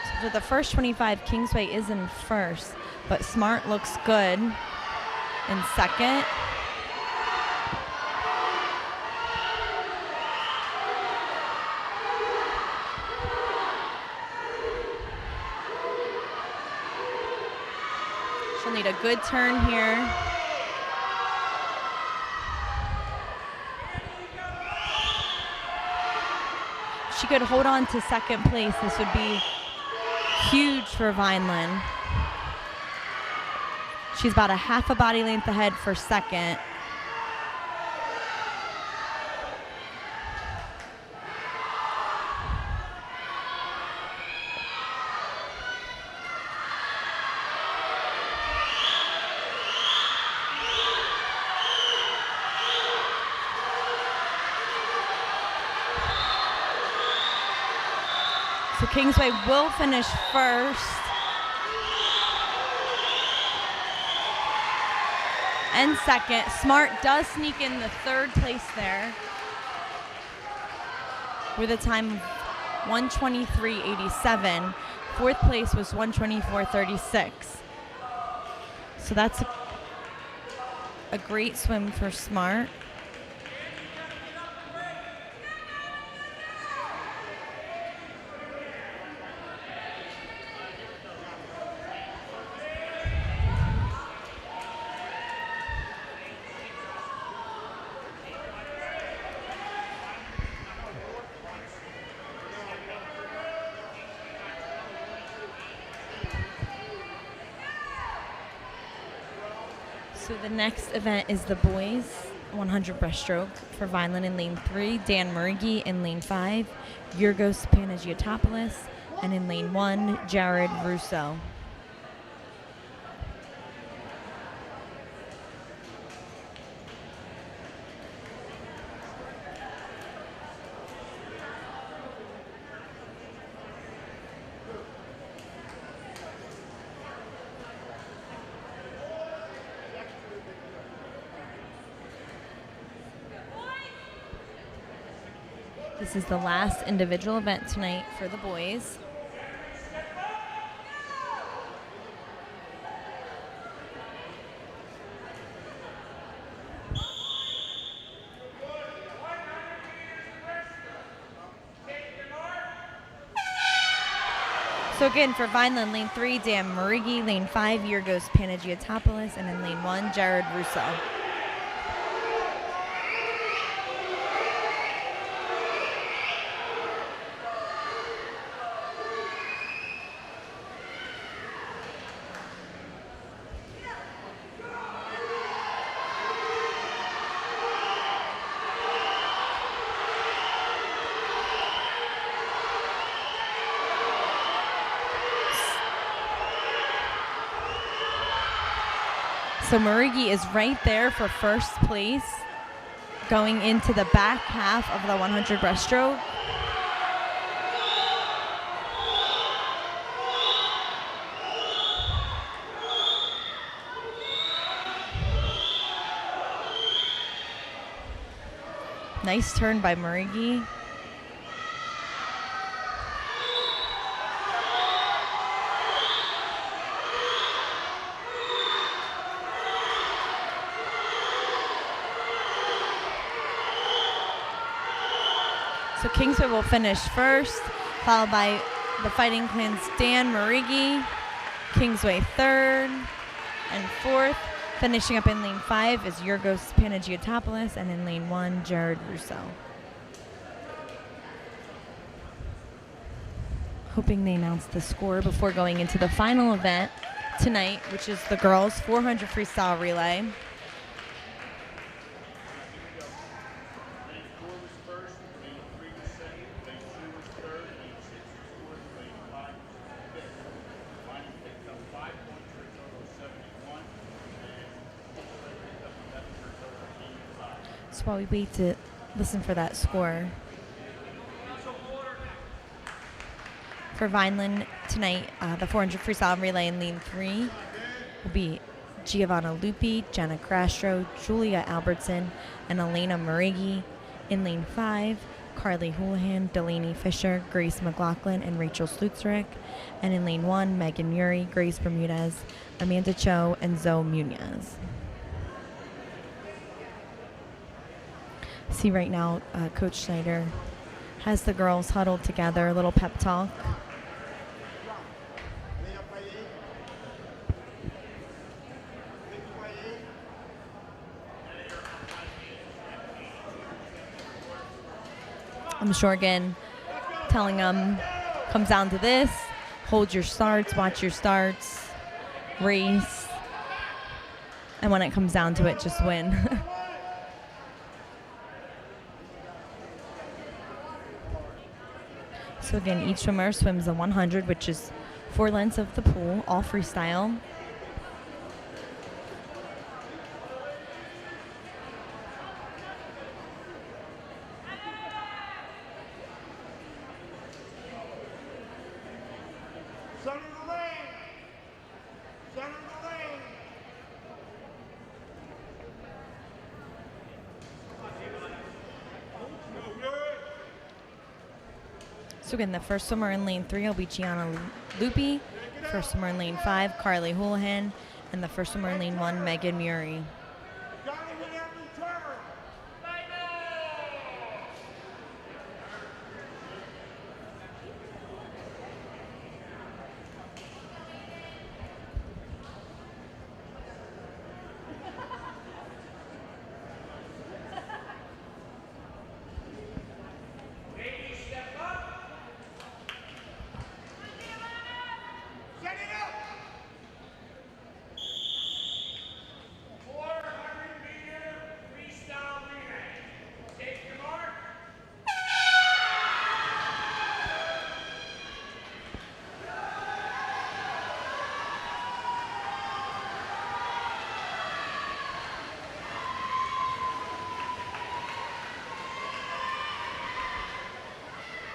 So for the first 25, Kingsway is in first, but Smart looks good in second. She'll need a good turn here. She could hold on to second place. This would be huge for Vineland. She's about a half a body length ahead for second. So Kingsway will finish first. And second. Smart does sneak in the third place there with a time of 1:23.87. Fourth place was 1:24.36. So that's a great swim for Smart. So the next event is the boys 100 breaststroke for Vineland in lane 3, Dan Murigi in lane 5, Yorgos Panagiotopoulos, and in lane 1, Jared Russo. This is the last individual event tonight for the boys. So again, for Vineland, lane 3, Dan Murigi, lane 5, Yorgos Panagiotopoulos, and in lane 1, Jared Russo. So Murigi is right there for first place going into the back half of the 100 breaststroke. Nice turn by Murigi. So Kingsway will finish first, followed by The Fighting Clan's Dan Marigi, Kingsway third and fourth. Finishing up in lane 5 is Yorgos Panagiotopoulos, and in lane 1, Jared Russo. Hoping they announce the score before going into the final event tonight, which is the girls 400 freestyle relay. So while we wait to listen for that score, for Vineland tonight, the 400 freestyle relay in lane 3 will be Giovanna Lupi, Jenna Crastro, Julia Albertson, and Elena Marigi. In lane 5, Carly Houlihan, Delaney Fisher, Grace McLaughlin, and Rachel Slutzerick. And in lane 1, Megan Muri, Grace Bermudez, Amanda Cho, and Zoe Munoz. See right now, Coach Schneider has the girls huddled together, a little pep talk. I'm sure again telling them, comes down to this, hold your starts, watch your starts, race, and when it comes down to it, just win. So again, each swimmer swims a 100, which is 4 lengths of the pool, all freestyle. Center the lane. Center the lane. So again, the first swimmer in lane 3 will be Gianna Lupi, first swimmer in lane 5, Carly Houlihan, and the first swimmer in lane 1, Megan Muri. Gotta win every turn. Set it up. 400-meter freestyle relay. Take your mark.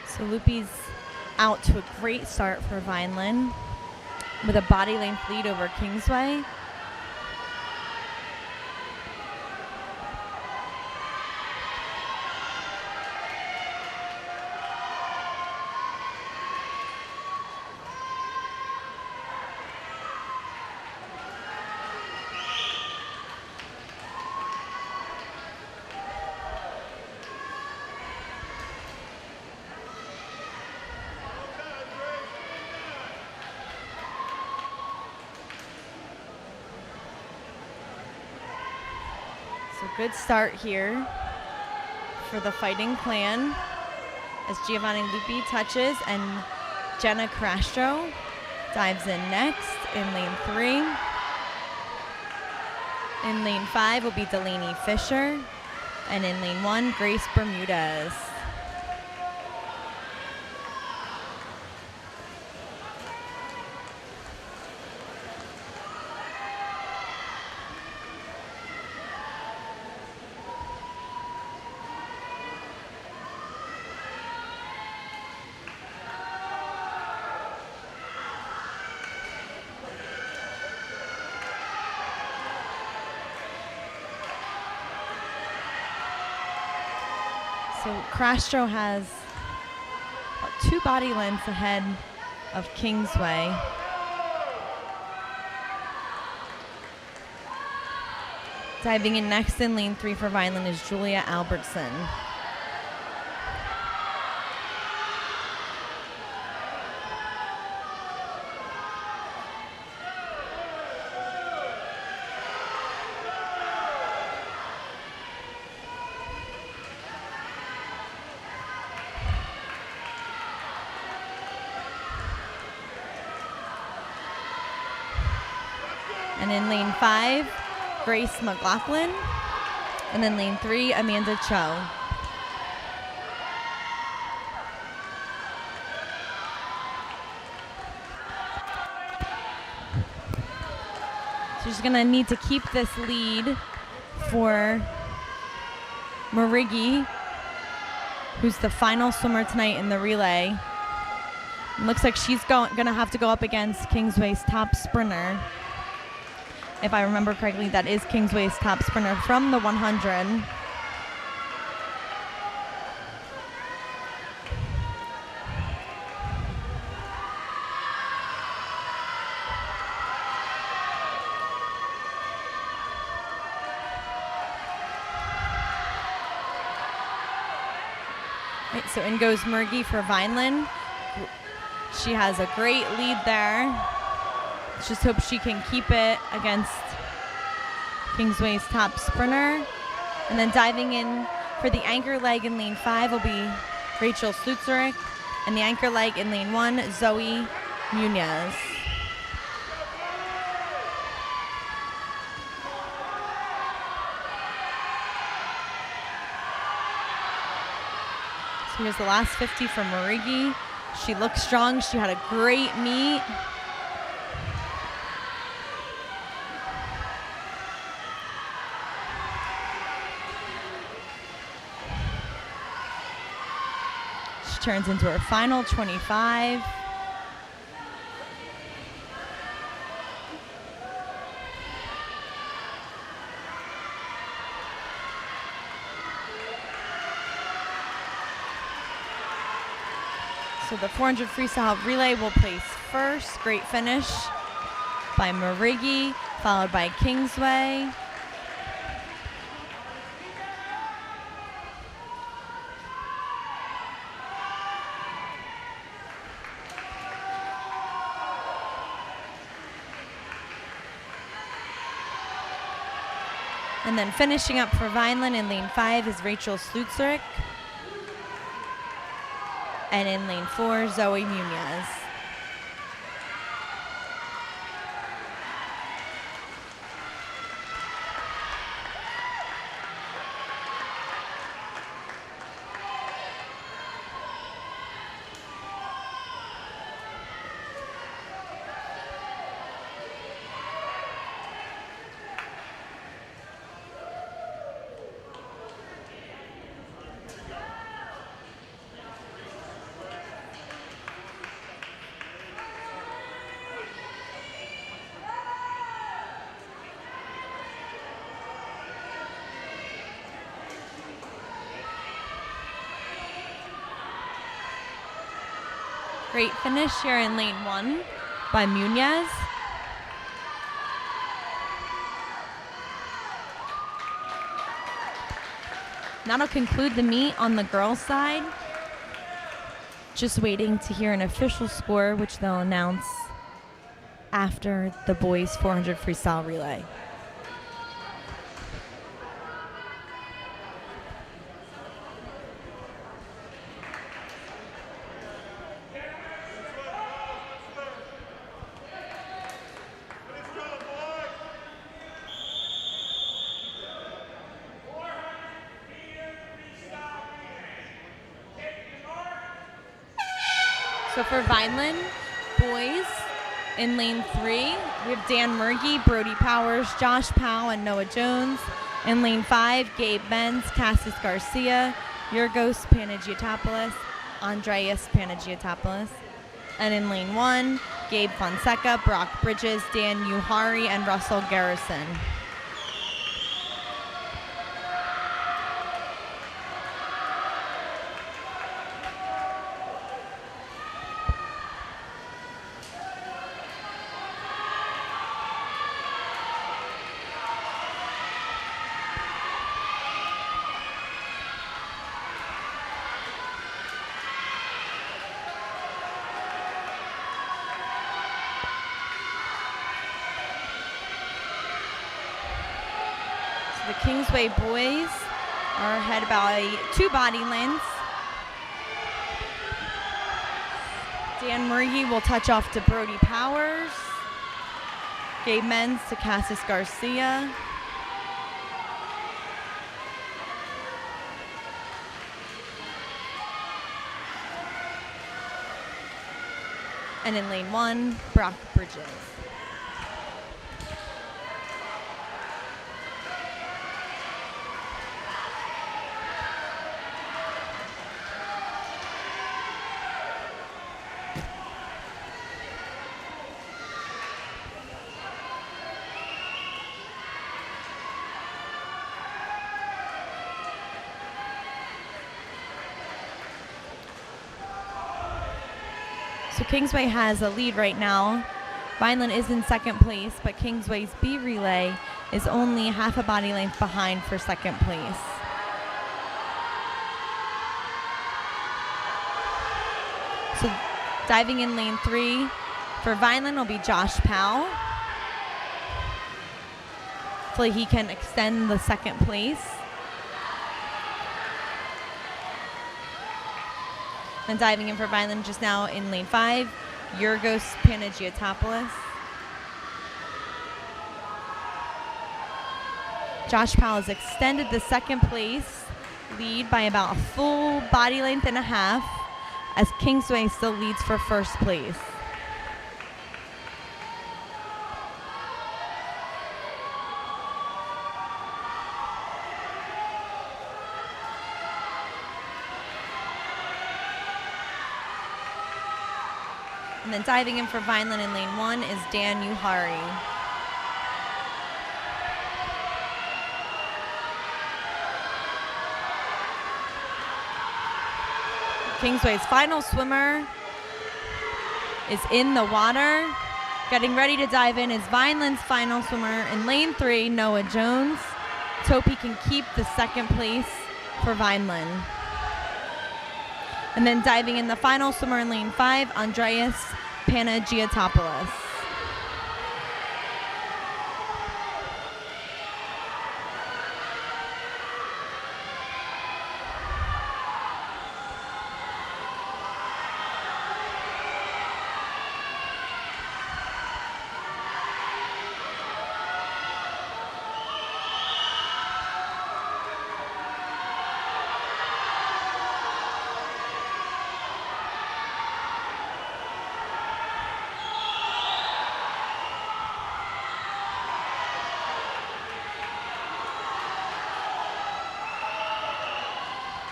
So Lupi's out to a great start for Vineland with a body length lead over Kingsway. So good start here for the Fighting Clan as Giovanni Lupi touches and Jenna Crastro dives in next in lane 3. In lane 5 will be Delaney Fisher, and in lane 1, Grace Bermudez. So Crastro has 2 body lengths ahead of Kingsway. Diving in next in lane 3 for Vineland is Julia Albertson. And in lane 5, Grace McLaughlin. And then lane 3, Amanda Cho. So she's going to need to keep this lead for Marigi, who's the final swimmer tonight in the relay. It looks like she's going to have to go up against Kingsway's top sprinter. If I remember correctly, that is Kingsway's top sprinter from the 100. Right, so in goes Marigi for Vineland. She has a great lead there. Let's just hope she can keep it against Kingsway's top sprinter. And then diving in for the anchor leg in lane 5 will be Rachel Slutzerich. And the anchor leg in lane 1, Zoe Munoz. So here's the last 50 for Marigi. She looks strong. She had a great meet. She turns into her final 25. So the 400 freestyle relay will place first. Great finish by Marigi, followed by Kingsway. And then finishing up for Vineland in lane 5 is Rachel Slutzerich. And in lane 4, Zoe Munoz. Great finish here in lane 1 by Munoz. That'll conclude the meet on the girls' side. Just waiting to hear an official score, which they'll announce after the boys' 400 freestyle relay. So for Vineland, boys, in lane 3, we have Dan Murgy, Brody Powers, Josh Powell, and Noah Jones. In lane 5, Gabe Benz, Cassis Garcia, Yorgos Panagiotopoulos, Andreas Panagiotopoulos. And in lane 1, Gabe Fonseca, Brock Bridges, Dan Uhari, and Russell Garrison. The Kingsway boys are ahead by 2 body lengths. Dan Murgy will touch off to Brody Powers. Gabe Menz to Cassis Garcia. And in lane 1, Brock Bridges. So Kingsway has a lead right now. Vineland is in second place, but Kingsway's B relay is only half a body length behind for second place. So diving in lane 3 for Vineland will be Josh Powell. Hopefully he can extend the second place. And diving in for Vineland just now in lane 5, Yorgos Panagiotopoulos. Josh Powell has extended the second place lead by about a full body length and a half, as Kingsway still leads for first place. And then diving in for Vineland in lane 1 is Dan Uhari. Kingsway's final swimmer is in the water. Getting ready to dive in is Vineland's final swimmer in lane 3, Noah Jones. Let's hope he can keep the second place for Vineland. And then diving in the final swimmer in lane 5, Andreas Panagiotopoulos.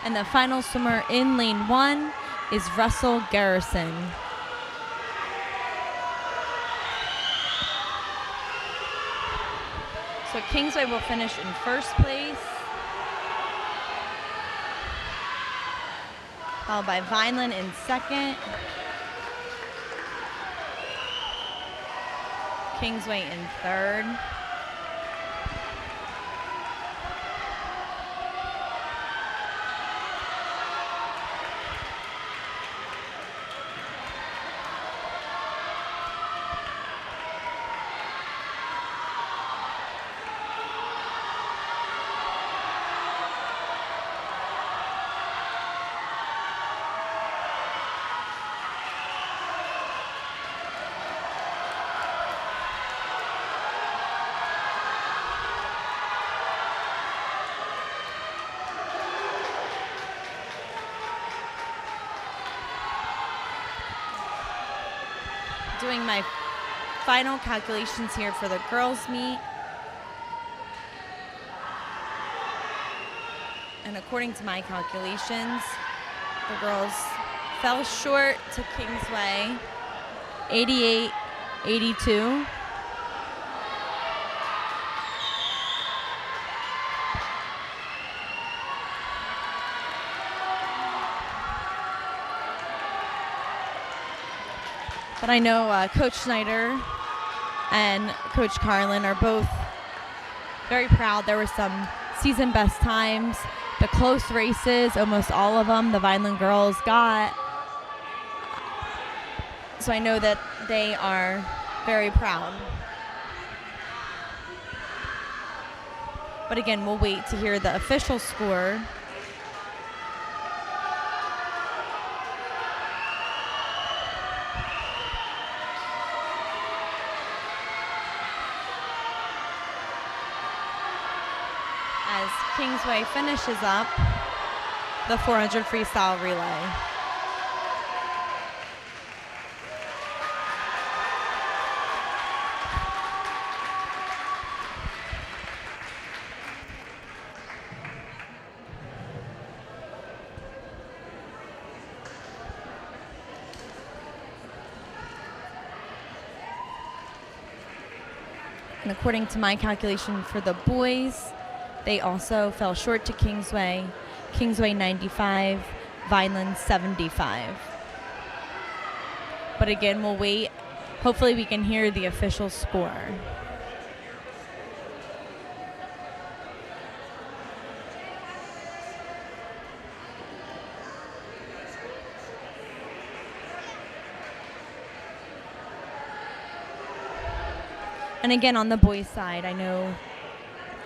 And the final swimmer in lane 1 is Russell Garrison. So Kingsway will finish in first place, followed by Vineland in second, Kingsway in third, doing my final calculations here for the girls' meet. And according to my calculations, the girls fell short to Kingsway, 88-82. But I know Coach Snyder and Coach Carlin are both very proud. There were some season best times, the close races, almost all of them the Vineland girls got. So I know that they are very proud. But again, we'll wait to hear the official score. Kingsway finishes up the 400 freestyle relay. And according to my calculation for the boys, they also fell short to Kingsway. Kingsway 95, Vineland 75. But again, we'll wait. Hopefully we can hear the official score. And again, on the boys' side, I know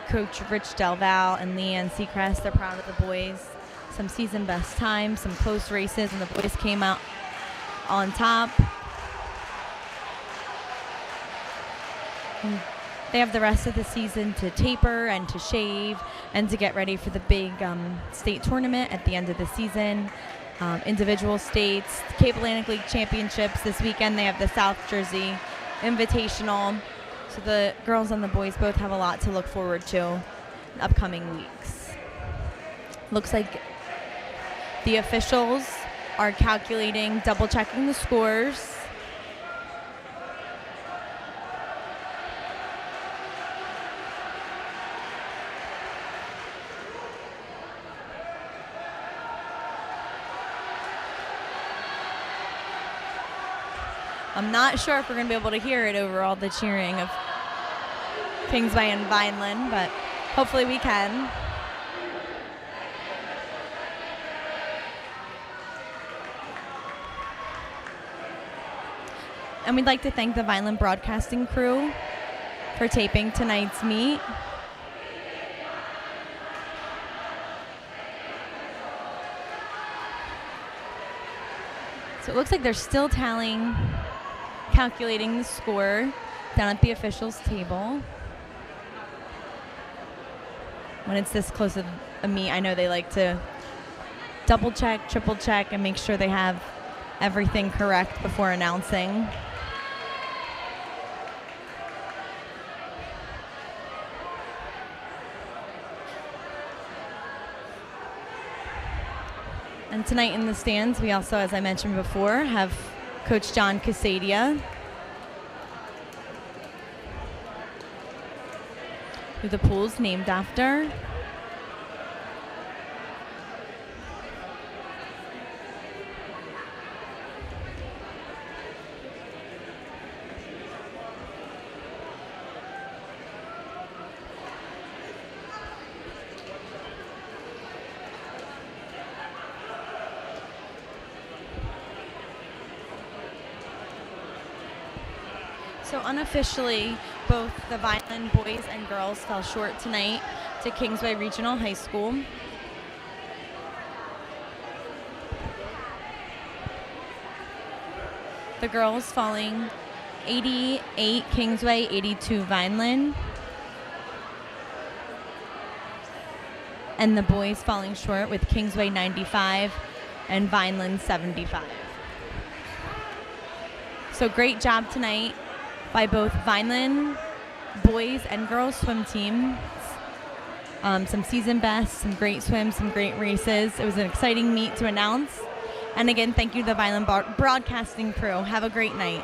Coach Rich Delval and Leanne Seacrest, they're proud of the boys. Some season best times, some close races, and the boys came out on top. And they have the rest of the season to taper and to shave and to get ready for the big state tournament at the end of the season. Individual states, Cape Atlantic League Championships this weekend. They have the South Jersey Invitational. So the girls and the boys both have a lot to look forward to in upcoming weeks. Looks like the officials are calculating, double checking the scores. I'm not sure if we're going to be able to hear it over all the cheering of Kingsway and Vineland, but hopefully we can. And we'd like to thank the Vineland broadcasting crew for taping tonight's meet. So it looks like they're still tallying, calculating the score down at the officials' table. When it's this close of a meet, I know they like to double check, triple check, and make sure they have everything correct before announcing. And tonight in the stands, we also, as I mentioned before, have Coach John Casadia, who the pool's named after. So unofficially, both the Violin boys and girls fell short tonight to Kingsway Regional High School. The girls falling 88 Kingsway, 82 Vineland. And the boys falling short with Kingsway 95 and Vineland 75. So great job tonight by both Vineland boys and girls swim teams. Some season bests, some great swims, some great races. It was an exciting meet to announce. And again, thank you to the Vineland broadcasting crew. Have a great night.